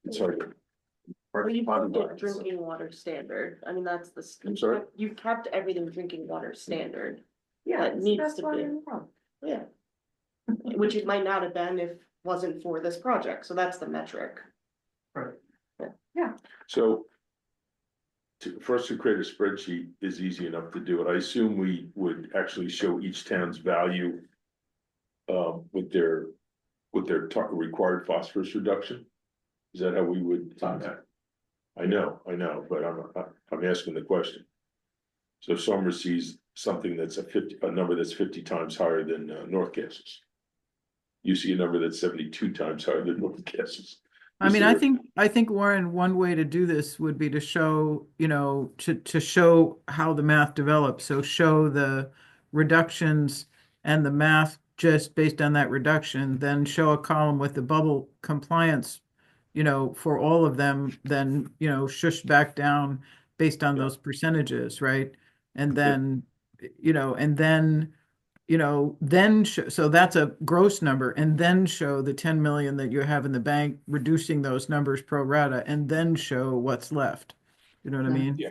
S4: Well, you've kept
S1: quantify
S4: it
S1: it, so-
S4: drinking water standard, I mean, that's the.
S3: I'm sorry?
S4: You've kept everything drinking water standard,
S6: yeah,
S4: That needs
S6: that's
S4: to
S6: why
S4: be.
S6: I'm wrong.
S4: yeah. Which it might not have been if wasn't for this project, so that's the metric.
S3: So. For us to create a spreadsheet is easy enough to do it. I assume we would actually show each town's value. With their required phosphorus reduction. Is that how we would?
S10: It's on there.
S3: I know, but I'm asking the question. So if Somers sees something that's a number that's 50 times higher than North Castle's. You see a number that's 72 times higher than North Castle's.
S8: I
S3: Is
S8: mean,
S3: there-
S8: I think Warren, one way to do this would be to show, you know, to show how the math develops. So show the reductions and the math just based on that reduction, then show a column with the bubble compliance, you know, for all of them, then, you know, shush back down based on
S3: Yeah.
S8: those percentages, right? And then, you know, and then, you know, then, so that's a gross number, and then show the 10 million that you have in the bank, reducing those numbers pro rata, and then show what's left. You know what I mean?
S3: Yeah.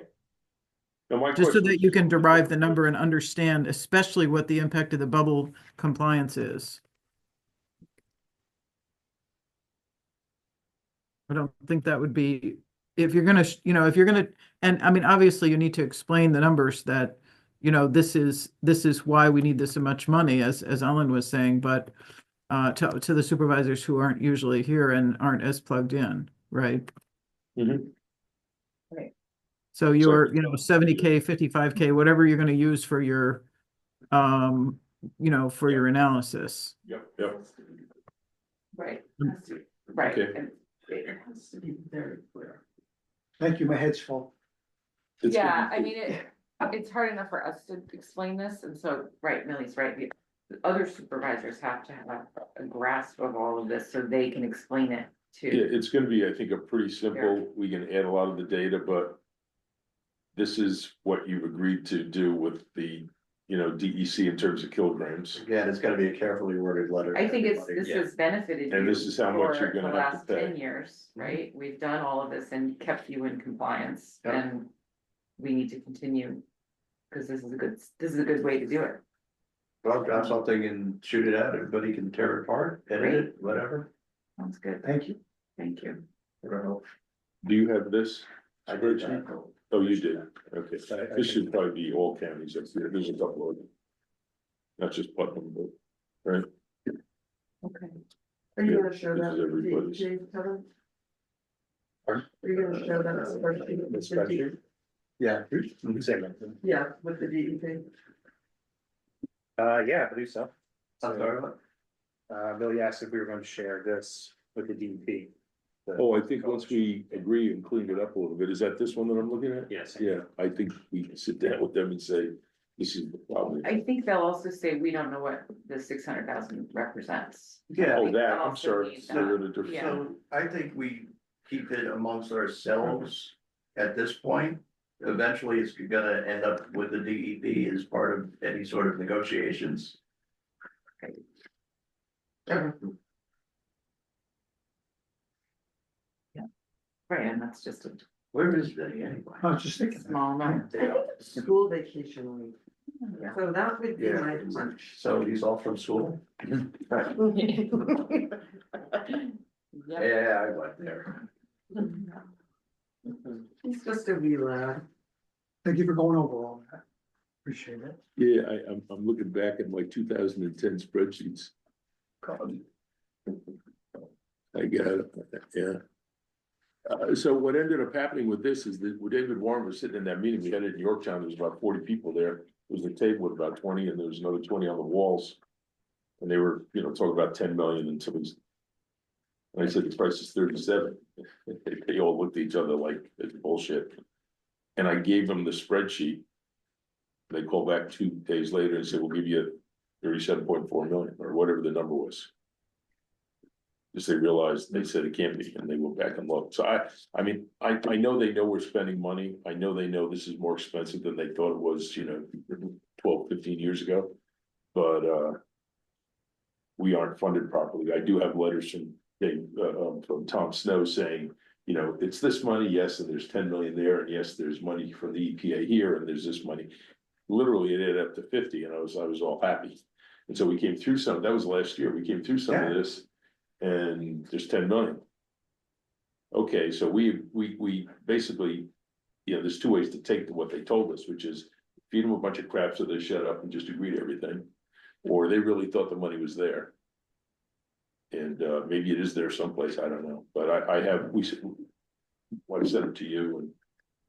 S3: Now, my
S8: Just so
S3: question
S8: that
S3: was-
S8: you can derive the number and understand especially what the impact of the bubble compliance is. I don't think that would be, if you're gonna, you know, if you're gonna, and I mean, obviously you need to explain the numbers that, you know, this is why we need this much money, as Ellen was saying, but to the supervisors who aren't usually here and aren't as plugged in, right?
S3: Mhm.
S8: So your, you know, 70K, 55K, whatever you're gonna use for your, you know, for your analysis.
S3: Yep.
S6: Right, right,
S3: Okay.
S6: and it has to be very clear.
S11: Thank you, my head's full.
S3: It's
S6: Yeah,
S3: gonna
S6: I
S3: be-
S6: mean, it's hard enough for us to explain this, and so, right, Millie's right, the other supervisors have to have a grasp of all of this, so they can explain it
S3: Yeah,
S6: to.
S3: it's gonna be, I think, a pretty simple, we can add a lot of the data, but. This is what you've agreed to do with the, you know, DEC in terms of kilograms.
S10: Again, it's gotta be a carefully worded letter.
S6: I think
S10: Everybody,
S6: this
S10: yeah.
S6: has benefited you.
S3: And this is how much you're
S6: for
S3: gonna
S6: the
S3: have to
S6: last
S3: pay.
S6: 10 years, right? We've done all of this and kept you in compliance,
S10: Yep.
S6: and we need to continue. Cause this is a good way to do it.
S10: Well, drop something and shoot it out, everybody can tear it apart, edit it, whatever.
S6: Sounds good,
S11: Thank you.
S6: thank you.
S3: Do you have this?
S10: I did
S3: spreadsheet?
S10: that.
S3: Oh, you did, okay,
S10: I
S3: this should probably be all counties, there's a couple of them. Not just Putnam, but, right?
S6: Okay.
S4: Are you
S3: Yeah,
S4: gonna show
S3: this
S4: that
S3: is
S4: with
S3: everybody's.
S4: the DEP, Kevin?
S10: Pardon?
S4: Are you gonna show that spreadsheet
S10: The
S4: with the
S10: spreadsheet? Yeah.
S4: Yeah, with the DEP.
S7: Yeah, I believe so.
S10: I'm sorry, what?
S7: Billy asked if we were going to share this with the DEP.
S3: Oh, I think once we agree and clean it up a little bit, is that this one that I'm looking at?
S7: Yes.
S3: Yeah, I think we can sit down with them and say, this is the problem.
S6: I think they'll also say, we don't know what the 600,000 represents.
S10: Yeah.
S3: Oh, that, I'm
S6: Also
S3: sorry.
S6: need
S3: They're
S6: that.
S3: gonna do-
S6: Yeah.
S10: So I think we keep it amongst ourselves at this point. Eventually, it's gonna end up with the DEP as part of any sort of negotiations.
S6: Right, and that's just a
S10: Where is Vinny anyway?
S11: I was just thinking. that.
S6: small number.
S4: I think it's school vacation week,
S6: Yeah.
S4: so that would be
S10: Yeah.
S4: my lunch.
S10: So he's all from school?
S6: Yep.
S10: Yeah, I went there.
S4: He's just a wee lad.
S11: Thank you for going over all that. Appreciate it.
S3: Yeah, I'm looking back at my 2010 spreadsheets. I got it, yeah. So what ended up happening with this is that when David Warren was sitting in that meeting, we had it in Yorktown, there was about 40 people there. There was a table with about 20 and there was another 20 on the walls. And they were, talking about 10 million and somebody's. And I said, the price is 37. They all looked at each other like it's bullshit. And I gave them the spreadsheet. They called back 2 days later and said, we'll give you 37.4 million or whatever the number was. Just they realized, they said it can't be, and they went back and looked. So I mean, I know they know we're spending money. I know they know this is more expensive than they thought it was, 12, 15 years ago. But we aren't funded properly. I do have letters from Tom Snow saying, it's this money, yes, and there's 10 million there, and yes, there's money from the EPA here, and there's this money. Literally, it added up to 50, and I was all happy. And so we came through some. That was last year. We came through some of this. And there's 10 million. Okay, so we basically, there's 2 ways to take what they told us, which is feed them a bunch of crap so they shut up and just agree to everything. Or they really thought the money was there. And maybe it is there someplace, I don't know. But I've sent it to you and.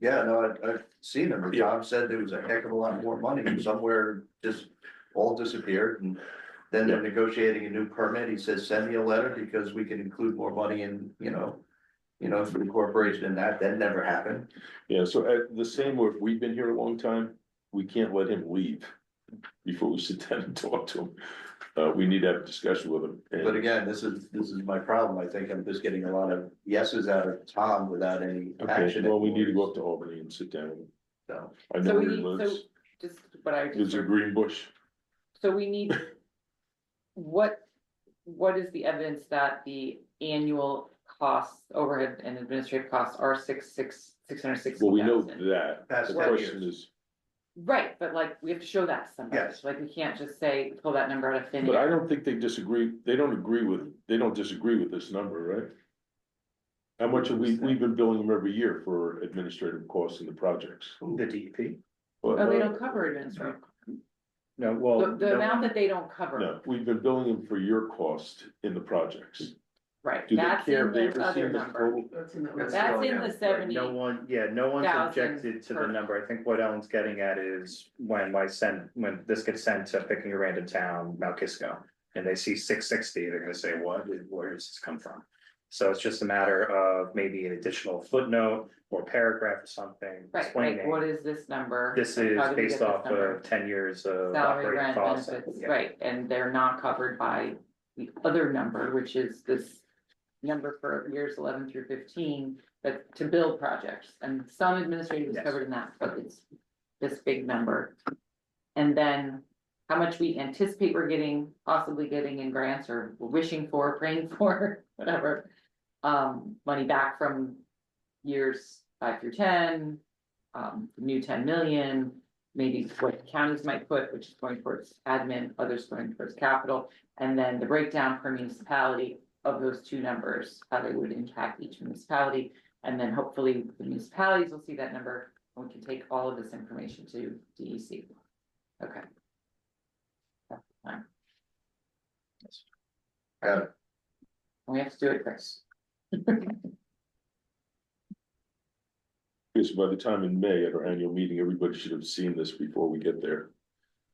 S10: Yeah, no, I've seen them. Tom said there was a heck of a lot more money and somewhere just all disappeared and. Then they're negotiating a new permit. He says, send me a letter because we can include more money in, for the corporation and that never happened.
S3: Yeah, so the same way, we've been here a long time, we can't let him leave before we sit down and talk to him. We need to have a discussion with him.
S10: But again, this is my problem. I think I'm just getting a lot of yeses out of Tom without any action.
S3: Well, we need to go up to Albany and sit down.
S10: So.
S3: I know where he lives.
S6: Just what I.
S3: Lives in Green Bush.
S6: So we need. What is the evidence that the annual costs, overhead and administrative costs are 660,000?
S3: Well, we know that.
S10: Past
S3: The
S10: 10
S3: question
S10: years.
S3: is,
S6: Right, but like, we have to show that to somebody,
S10: Yes.
S6: like, we can't just say, pull that number out of thin
S3: but I
S6: air.
S3: don't think they disagree. They don't disagree with this number, right? How much have we've been billing them every year for administrative costs in the projects?
S7: The DEP?
S3: But,
S6: No, they don't cover administrative,
S7: No, well.
S6: the amount that they don't cover,
S3: no, we've been billing them for your cost in the projects.
S6: right,
S3: Do they
S6: that's
S3: care
S6: in
S3: if they
S6: the other
S3: receive this
S6: number,
S3: total?
S6: that's in the 70.
S7: No one's
S6: 1,000
S7: objected to the
S6: per-
S7: number. I think what Ellen's getting at is when this gets sent to picking a random town, Mount Kisco. And they see 660, they're gonna say, where does this come from? So it's just a matter of maybe an additional footnote or paragraph or something
S6: Right, like,
S7: explaining.
S6: what is this number?
S7: This
S6: Like,
S7: is
S6: how did we
S7: based
S6: get this
S7: off
S6: number?
S7: of 10 years of
S6: Salary,
S7: operating
S6: rent,
S7: costs.
S6: benefits,
S7: Yeah.
S6: right, and they're not covered by the other number, which is this number for years 11 through 15, but to build projects, and some administrative is
S7: Yes.
S6: covered in that, but it's this big number. And then how much we anticipate we're getting, possibly getting in grants, or we're wishing for, praying for, whatever. Money back from years 5 through 10, new 10 million, maybe what counties might put, which is going towards admin, others going towards capital, and then the breakdown per municipality of those two numbers, how they would impact each municipality, and then hopefully the municipalities will see that number, and we can take all of this information to DEC. Okay. That's fine.
S10: Got it.
S6: We have to do it, Chris.
S3: Because by the time in May at our annual meeting, everybody should have seen this before we get there.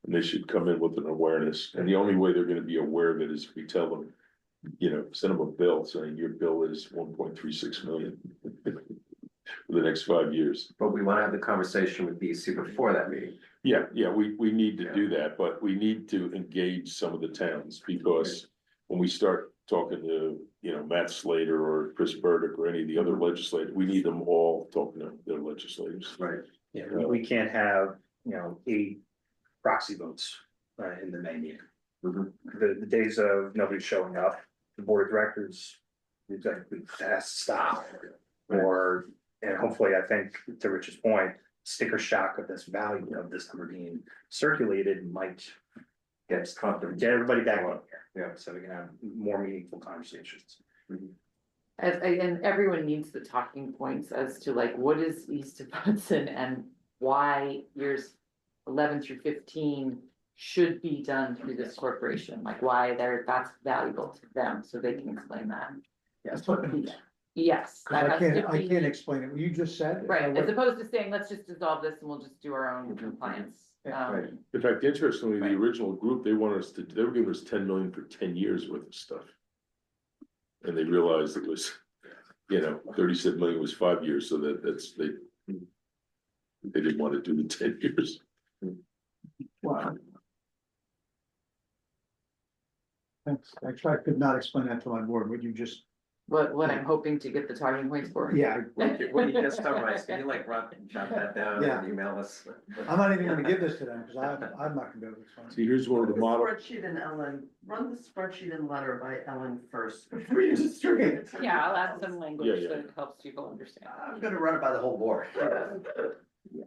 S3: And they should come in with an awareness, and the only way they're gonna be aware of it is if we tell them, send them a bill saying your bill is 1.36 million. For the next 5 years.
S1: But we want to have the conversation with BC before that meeting.
S3: Yeah, we need to do that, but we need to engage some of the towns, because when we start talking to, Matt Slater or Chris Burdick or any of the other legislators, we need them all talking to their legislators.
S1: Right.
S7: Yeah, we can't have, 8 proxy votes in the May meeting. The days of nobody showing up, the board of directors, we've got to stop. And hopefully, I think to Rich's point, sticker shock of this value of this number being circulated might get everybody back on here.
S1: Yeah.
S7: So we can have more meaningful conversations.
S6: And everyone needs the talking points as to like, what is East of Hudson and why years 11 through 15 should be done through this corporation, like why that's valuable to them, so they can explain that.
S11: That's what,
S6: Yes.
S11: cause
S6: that
S11: I
S6: has to
S11: can't
S6: be-
S11: explain it, what you just said.
S6: Right, as opposed to saying, let's just dissolve this and we'll just do our own compliance.
S1: Right.
S3: In fact, interestingly, the
S6: Right.
S3: original group, they wanted us to, they were giving us 10 million for 10 years worth of stuff. And they realized it was, 37 million was 5 years, so they didn't want to do the 10 years.
S11: Wow. Thanks, actually, I could not explain that to my board, what you just,
S6: What I'm hoping to get the talking points for.
S11: yeah,
S1: What you just summarized, can you like jot that down
S11: Yeah.
S1: and email us?
S11: I'm not even gonna give this to them, cause I'm not gonna be able to explain.
S3: See, here's one of the model,
S4: Spreadsheet and Ellen, run the spreadsheet and letter by Ellen first before you distribute it.
S6: Yeah, I'll add some language
S3: Yeah, yeah.
S6: so it helps people understand.
S1: I'm gonna run it by the whole board.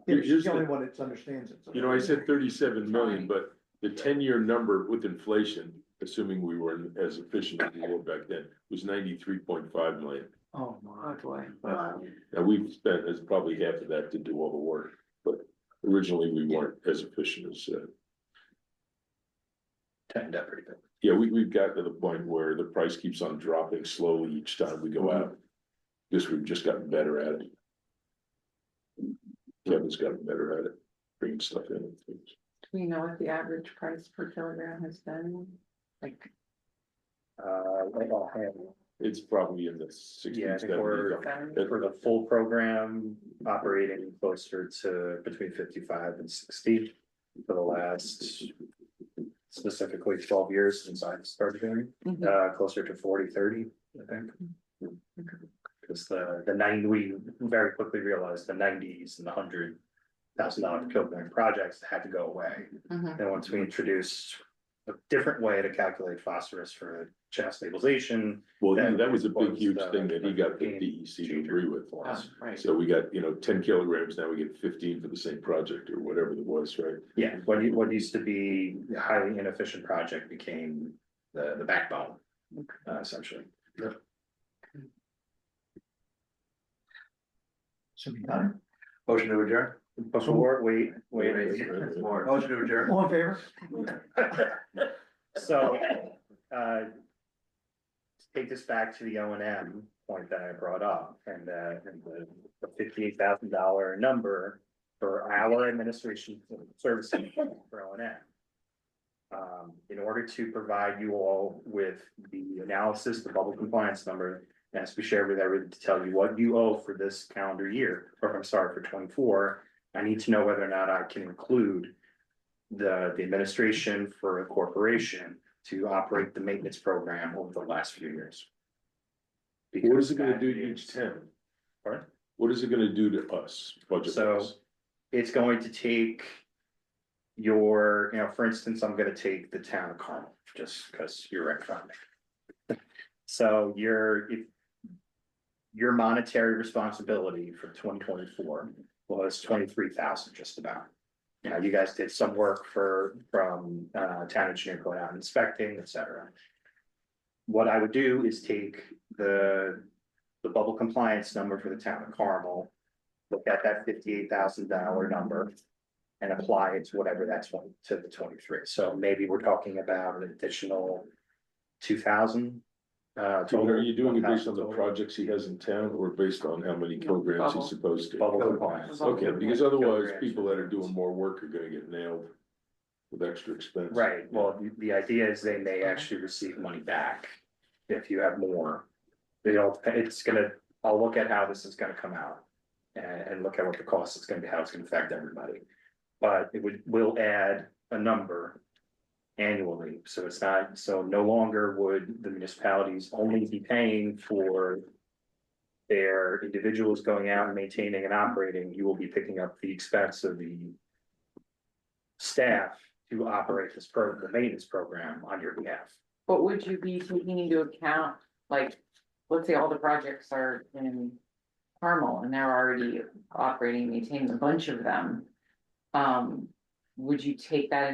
S11: Yeah, she's the only one that understands it. so.
S3: I said 37 million, but the 10-year number with inflation, assuming we were as efficient as we were back then, was 93.5 million.
S11: Oh, my.
S6: Oh, boy.
S3: Now, we've spent as probably half of that to do all the work, but originally we weren't as efficient as,
S1: Tightened up pretty good.
S3: yeah, we've got to the point where the price keeps on dropping slowly each time we go out. Because we've just gotten better at it. Kevin's gotten better at it, bringing stuff in and things.
S6: Do we know what the average price per kilogram has been? Like,
S7: Like all hand.
S3: It's probably in the 60s,
S7: Yeah, I think
S3: 70s.
S7: for the full program, operating closer to between 55 and 60 for the last specifically 12 years since I started doing, closer to 40, 30, I think. Because the 90, we very quickly realized the 90s and the $100,000 per kilogram projects had to go away.
S6: Mhm.
S7: And once we introduced a different way to calculate phosphorus for chaff stabilization.
S3: Well,
S7: then
S3: that was a big,
S7: was
S3: huge
S7: the-
S3: thing that he got the
S7: game
S3: DEC to
S7: changer
S3: agree with.
S7: for us.
S6: right.
S3: So we got, 10 kilograms, now we get 15 for the same project or whatever it was, right?
S7: Yeah, what used to be a highly inefficient project became the backbone, essentially.
S11: So we got it?
S1: Motion to adjourn?
S7: Before, wait.
S1: More. Motion to adjourn.
S11: All in favor?
S7: So, to take this back to the O and M point that I brought up, and the $58,000 number for our administration services for O and M. In order to provide you all with the analysis, the public compliance number, it has to be shared with everyone to tell you what you owe for this calendar year, or I'm sorry, for 24. I need to know whether or not I can include the administration for a corporation to operate the maintenance program over the last few years.
S3: What is it gonna
S7: Because
S3: do
S7: that
S3: to each
S7: is-
S3: town?
S7: Pardon?
S3: What is it gonna do to us, budget
S7: So-
S3: wise?
S7: It's going to take your, for instance, I'm gonna take the town of Carmel, just because you're right from me. So your monetary responsibility for 2024 was 23,000 just about. Now, you guys did some work from town engineer going out and inspecting, et cetera. What I would do is take the bubble compliance number for the town of Carmel, look at that $58,000 number, and apply it to whatever that's to the 23. So maybe we're talking about an additional 2,000.
S3: So are you doing it based on the
S7: total.
S3: projects he has in town or based on how many kilograms he's
S6: Bubble.
S3: supposed to?
S7: Bubble compliance.
S3: Okay, because otherwise
S7: Kilograms.
S3: people that are doing more work are gonna get nailed with extra expense.
S7: Right, well, the idea is they may actually receive money back if you have more. I'll look at how this is gonna come out. And look at what the cost is gonna be, how it's gonna affect everybody. But will add a number annually, so it's not, so no longer would the municipalities only be paying for their individuals going out and maintaining and operating, you will be picking up the expense of the staff to operate the maintenance program on your behalf.
S6: But would you be taking into account, like, let's say all the projects are in Carmel and they're already operating, maintaining a bunch of them. Would you take that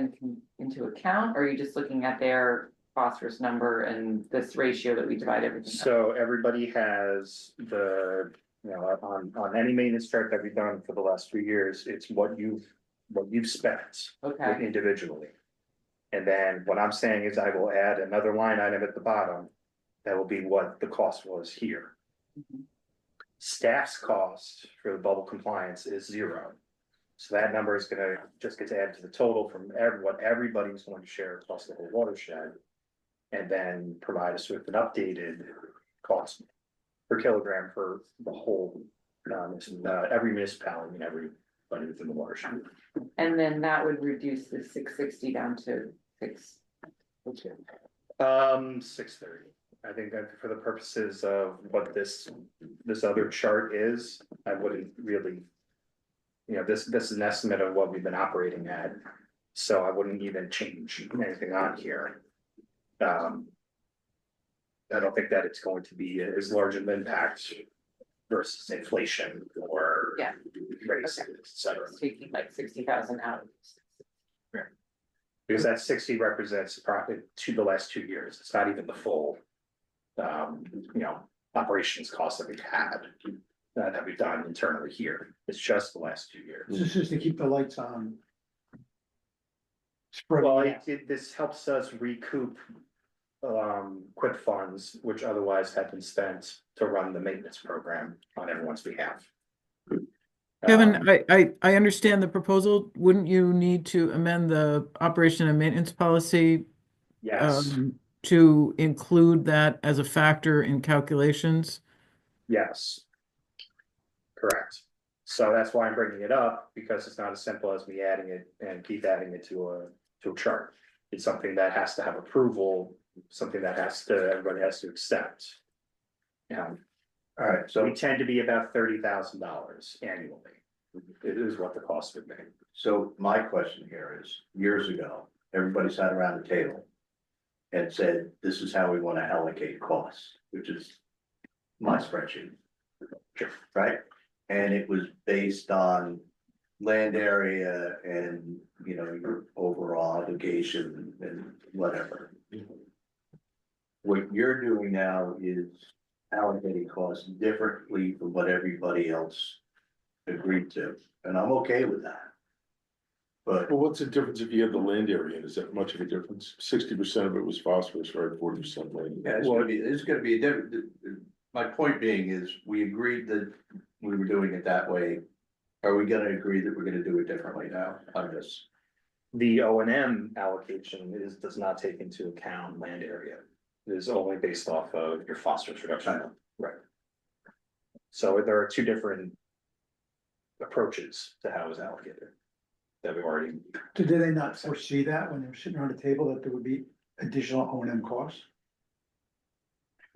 S6: into account, or are you just looking at their phosphorus number and this ratio that we divide everything up?
S7: So everybody has on any maintenance chart that we've done for the last 3 years, it's what you've what you've spent
S6: Okay,
S7: individually. And then what I'm saying is I will add another line item at the bottom. That will be what the cost was here.
S6: Mhm.
S7: Staff's cost for the bubble compliance is 0. So that number is gonna just get added to the total from what everybody's going to share across the whole watershed. And then provide us with an updated cost per kilogram for the whole, every municipality and everybody within the watershed.
S6: and then that would reduce the 660 down to 6.
S7: 630. I think that for the purposes of what this other chart is, I wouldn't really. This is an estimate of what we've been operating at, so I wouldn't even change anything on here. I don't think that it's going to be as large an impact versus inflation or.
S6: Yeah.
S7: Rates, et cetera.
S6: Taking like 60,000 out.
S7: Because that 60 represents profit to the last 2 years. It's not even the full. Operations costs that we've had. That we've done internally here. It's just the last 2 years.
S11: This is to keep the lights on. Spreading
S7: Well,
S11: out.
S7: this helps us recoup. Quit funds, which otherwise had been spent to run the maintenance program on everyone's behalf.
S8: Kevin, I understand the proposal. Wouldn't you need to amend the operation and maintenance policy
S7: Yes,
S8: to include that as a factor in calculations?
S7: yes. Correct. So that's why I'm bringing it up, because it's not as simple as me adding it and keep adding it to a chart. It's something that has to have approval, something that everybody has to accept.
S10: All right,
S7: So
S10: so,
S7: we tend to be about $30,000 annually. It is what the cost would be.
S10: so my question here is, years ago, everybody sat around the table. And said, this is how we want to allocate costs, which is my spreadsheet. Right? And it was based on land area and, your overall obligation and whatever. What you're doing now is allocating costs differently from what everybody else agreed to, and I'm okay with that. But
S3: Well, what's the difference if you have the land area? Is that much of a difference? 60% of it was phosphorus, right? 40% land.
S10: yeah, it's gonna be a different, my point being is, we agreed that we were doing it that way. Are we gonna agree that we're gonna do it differently now on this?
S7: The O&M allocation does not take into account land area. It is only based off of your phosphorus reduction. Right. So there are 2 different approaches to how it's allocated. That we've already,
S11: Did they not foresee that when they were sitting around the table, that there would be additional O&M costs?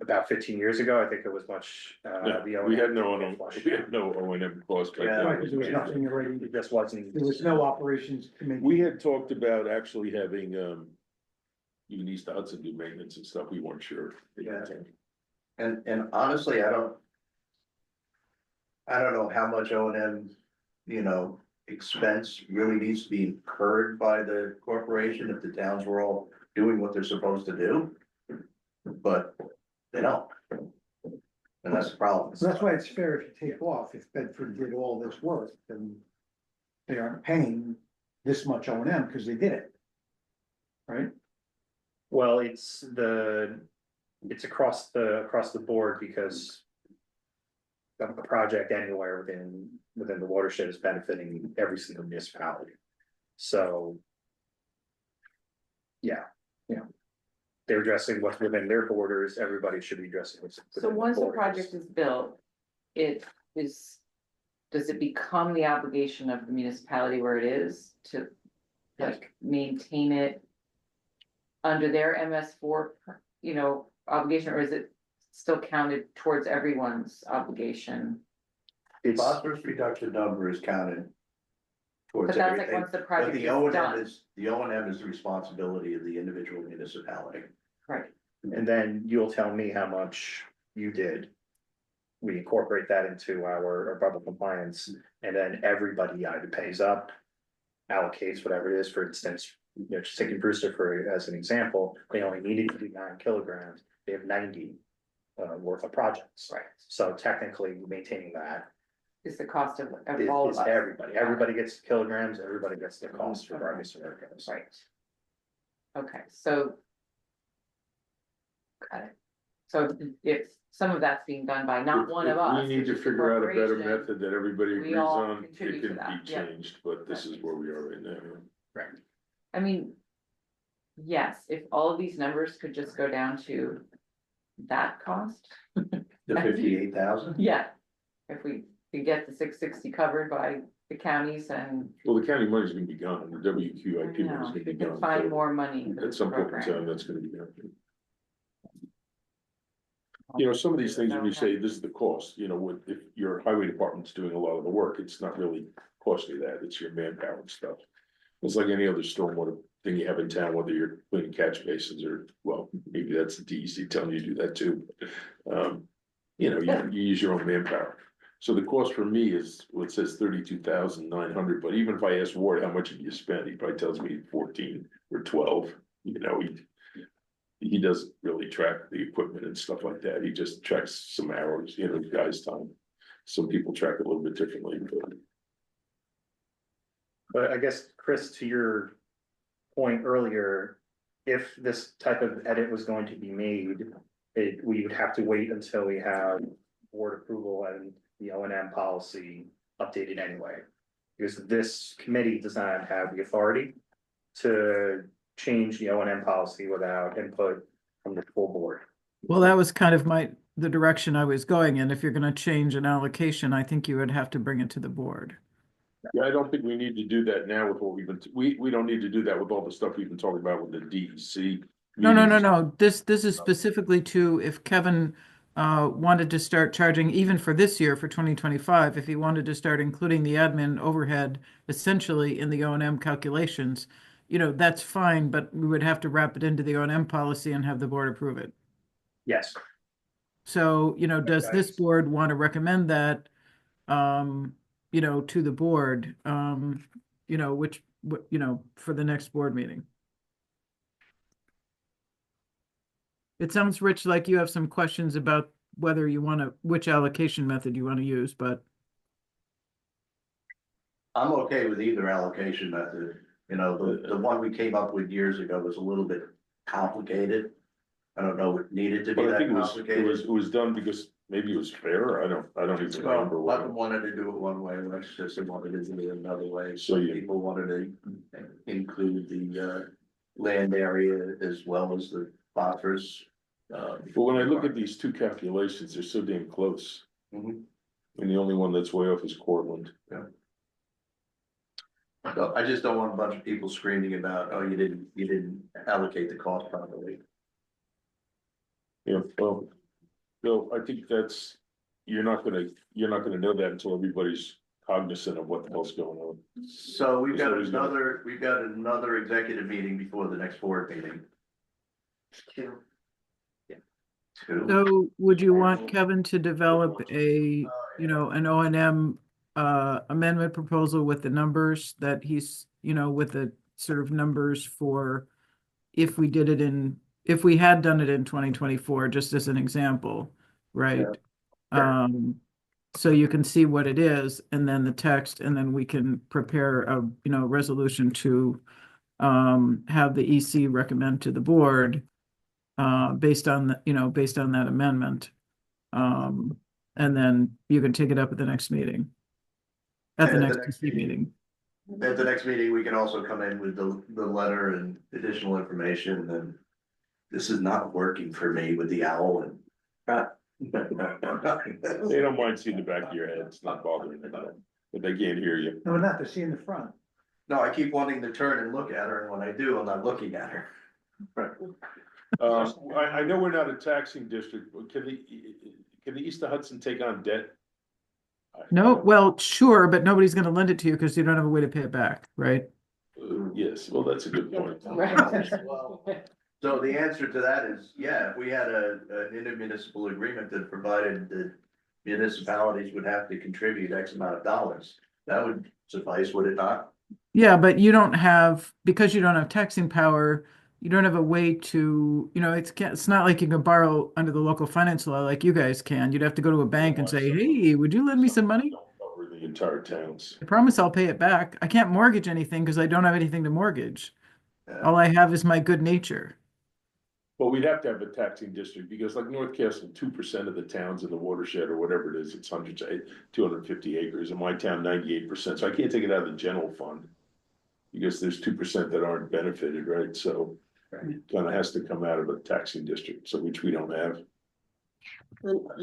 S7: about 15 years ago, I think it was much,
S3: Yeah,
S7: the
S3: we had
S7: O&M
S3: no,
S7: didn't get flushed
S3: we had
S7: out.
S3: no O and M cost back
S10: Yeah.
S3: then.
S11: Right, because there was nothing already,
S7: It just wasn't.
S11: there was no operations to make.
S3: We had talked about actually having, even East Hudson do maintenance and stuff. We weren't sure.
S10: Yeah. And honestly, I don't know how much O and M, expense really needs to be incurred by the corporation if the towns were all doing what they're supposed to do. But they don't. And that's the problem.
S11: So that's why it's fair if you take off, if Bedford did all this work, then they aren't paying this much O and M because they did it. Right?
S7: Well, it's across the board, because. A project anywhere within the watershed is benefiting every single municipality. So. Yeah. They're addressing what's within their borders, everybody should be addressing what's.
S6: So
S7: within their
S6: once the
S7: borders.
S6: project is built, does it become the obligation of the municipality where it is to like maintain it under their MS4, obligation, or is it still counted towards everyone's obligation?
S7: It's,
S10: Phosphorus reduction number is counted. Towards
S6: But that's like
S10: everything,
S6: once the
S10: but
S6: project
S10: the
S6: is
S10: O and M
S6: done,
S10: is, the O and M is the responsibility of the individual municipality.
S6: right?
S7: and then you'll tell me how much you did. We incorporate that into our bubble compliance, and then everybody either pays up. Allocates whatever it is, for instance, just taking Brewster as an example, they only needed to do 9 kilograms, they have 90. Worth of projects.
S6: Right.
S7: So technically maintaining that
S6: is the cost of
S7: It-
S6: all of
S7: It's
S6: us.
S7: everybody gets kilograms, everybody gets the cost regardless of where it goes.
S6: Right. Okay, so. Got it. So if some of that's being done by not one of us.
S3: We need
S6: which
S3: to
S6: is the
S3: figure out a better
S6: corporation,
S3: method that everybody
S6: we
S3: agrees
S6: all
S3: on, it
S6: contribute to
S3: can
S6: that,
S3: be
S6: yeah.
S3: changed, but this is where we are right now.
S7: Right.
S6: I mean. Yes, if all of these numbers could just go down to that cost,
S10: The 58,000?
S6: yeah. If we could get the 660 covered by the counties and.
S3: Well, the county money's gonna be gone, the WQIP
S6: I
S3: money's
S6: know,
S3: gonna
S6: if
S3: be
S6: we can
S3: gone.
S6: find
S3: so
S6: more money. for
S3: At
S6: this
S3: some point in
S6: program.
S3: time, that's gonna be gone. You know, some of these things, when you say this is the cost, you know, if your highway department's doing a lot of the work, it's not really costing that, it's your manpower and stuff. It's like any other stormwater thing you have in town, whether you're cleaning catch basins or, well, maybe that's the DEC telling you to do that too. You know, you use your own manpower. So the cost for me is, well, it says 32,900, but even if I ask Ward, how much have you spent, he probably tells me 14 or 12, you know, he doesn't really track the equipment and stuff like that. He just tracks some hours, you know, guys' time. Some people track it a little bit differently,
S7: But I guess, Chris, to your point earlier, if this type of edit was going to be made, we would have to wait until we have board approval and the O and M policy updated anyway. Because this committee does not have the authority to change the O and M policy without input from the full board.
S8: Well, that was kind of the direction I was going in. If you're gonna change an allocation, I think you would have to bring it to the board.
S3: yeah, I don't think we need to do that now with what we've been, we don't need to do that with all the stuff we've been talking about with the DEC.
S8: No. This is specifically to if Kevin wanted to start charging even for this year, for 2025, if he wanted to start including the admin overhead essentially in the O and M calculations, you know, that's fine, but we would have to wrap it into the O and M policy and have the board approve it.
S7: Yes.
S8: So, you know, does this board want to recommend that, you know, to the board, you know, you know, for the next board meeting? It sounds, Rich, like you have some questions about whether you want to, which allocation method you want to use, but.
S10: I'm okay with either allocation method. You know, the one we came up with years ago was a little bit complicated. I don't know if it needed to be
S3: But I
S10: that
S3: think
S10: complicated.
S3: it was done because maybe it was fair, I don't even
S10: Well,
S3: remember. what-
S10: Putnam wanted to do it one way, Westchester wanted to do it another way,
S3: So
S10: so
S3: you-
S10: people wanted to include the land area as well as the buffers.
S3: But when I look at these two calculations, they're so damn close.
S10: Mhm.
S3: And the only one that's way off is Cortland.
S10: So I just don't want a bunch of people screaming about, oh, you didn't allocate the cost properly.
S3: Yeah, well, Bill, I think that's, you're not gonna know that until everybody's cognizant of what the hell's going on.
S10: So we've got
S3: Somebody's gonna-
S10: another executive meeting before the next board meeting.
S5: to
S10: Two.
S8: So would you want Kevin to develop you know, an O and M amendment proposal with the numbers that he's, you know, with the sort of numbers for if we had done it in 2024, just as an example, right? So you can see what it is and then the text, and then we can prepare a, you know, resolution to have the EC recommend to the board based on that amendment. And then you can take it up at the next meeting. At the
S10: And
S8: next EC meeting.
S10: At the next meeting, we can also come in with the letter and additional information, and this is not working for me with the owl and.
S3: They don't mind seeing the back of your head, it's not bothering them, but they can't hear you.
S11: No, not to see in the front.
S10: No, I keep wanting to turn and look at her, and when I do, I'm not looking at her.
S3: I know we're not a taxing district, but can the East of Hudson take on debt?
S8: No, well, sure, but nobody's gonna lend it to you because you don't have a way to pay it back, right?
S3: Yes, well, that's a good point.
S10: So the answer to that is, yeah, if we had an intermunicipal agreement that provided that municipalities would have to contribute X amount of dollars, that would suffice, would it not?
S8: Yeah, but because you don't have taxing power, you don't have a way to, you know, it's not like you can borrow under the local finance law like you guys can. You'd have to go to a bank and say, hey, would you lend me some money?
S3: entire towns.
S8: I promise I'll pay it back. I can't mortgage anything because I don't have anything to mortgage.
S10: Yeah.
S8: All I have is my good nature.
S3: Well, we'd have to have a taxing district, because like North Castle, 2% of the towns in the watershed or whatever it is, it's 250 acres, in my town, 98%, so I can't take it out of the general fund. Because there's 2% that aren't benefited, right, so kind of has to come out of a taxing district, so which we don't have.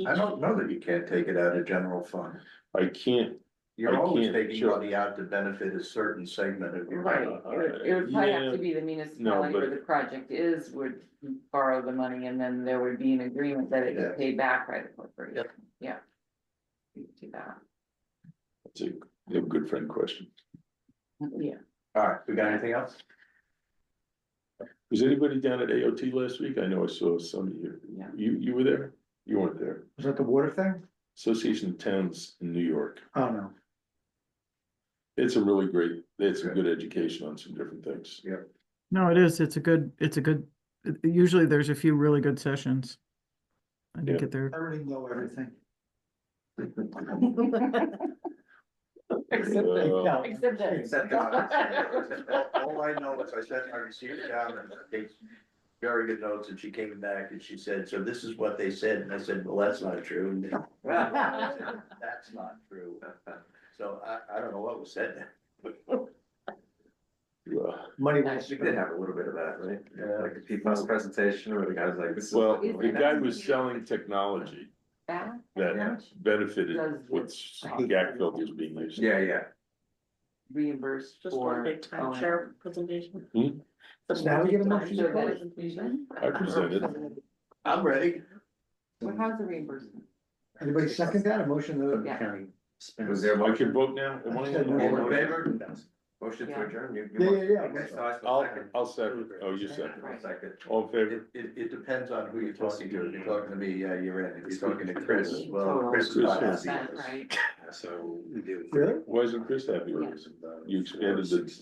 S10: I don't know that you can't take it out of general fund.
S3: I can't,
S10: You're
S3: I
S10: always
S3: can't,
S10: taking
S3: sure.
S10: money out to benefit a certain segment of your.
S6: Right, it would probably have to be the municipality where
S3: but-
S6: the project is would borrow the money, and then there would be an agreement that it
S10: Yeah.
S6: gets paid back by the corporation, yeah. We could do that,
S3: It's a good friend question.
S6: yeah.
S10: All right, we got anything else?
S3: Was anybody down at AOT last week? I know I saw some of you.
S6: Yeah.
S3: You were there? You weren't there.
S11: Was that the water thing?
S3: Association of Towns in New York.
S11: Oh, no.
S3: It's a really great, it's a good education on some different things.
S8: No, it is. It's a good, usually there's a few really good sessions. I
S3: Yeah.
S8: didn't get there.
S11: I already know everything.
S6: Except
S3: Uh,
S6: Except that.
S10: Except all I know is I received it down and I take very good notes, and she came back and she said, so this is what they said, and I said, well, that's not true. And then, I said, that's not true. So I don't know what was said there.
S11: Money
S1: We
S11: was.
S1: did have a little bit of that, right?
S10: Yeah.
S1: Like the PFAS presentation where the guy's like, this is.
S3: Well,
S6: Is
S3: the
S6: it-
S3: guy was selling technology
S6: That,
S3: that benefited
S6: Does
S3: with GAC filters being used.
S1: Yeah.
S6: reimbursed
S4: Just
S6: for.
S4: one big timeshare presentation.
S3: Hmm?
S11: Now we get a motion
S6: So
S11: to
S6: that
S11: close.
S6: presentation?
S3: I presented.
S10: I'm ready.
S6: Well, how's the reimbursement?
S11: Anybody second that? A motion to?
S6: Yeah.
S7: County.
S1: Was there a
S3: I can
S1: motion?
S3: vote now? Am I
S11: I said
S3: on?
S11: no.
S1: All in favor? Motion to
S6: Yeah.
S1: adjourn? You
S11: Yeah,
S1: want-
S11: yeah.
S1: Okay, so I
S3: I'll,
S1: second.
S3: I'll second. Oh, you second.
S1: I'll second.
S3: All in favor?
S10: It depends on who you're talking to. If you're talking to me, yeah, you're in. If you're talking to Chris, well, Chris is not happy with us.
S6: Right.
S7: So we do.
S11: Really?
S3: Why isn't Chris happy with us? You expanded the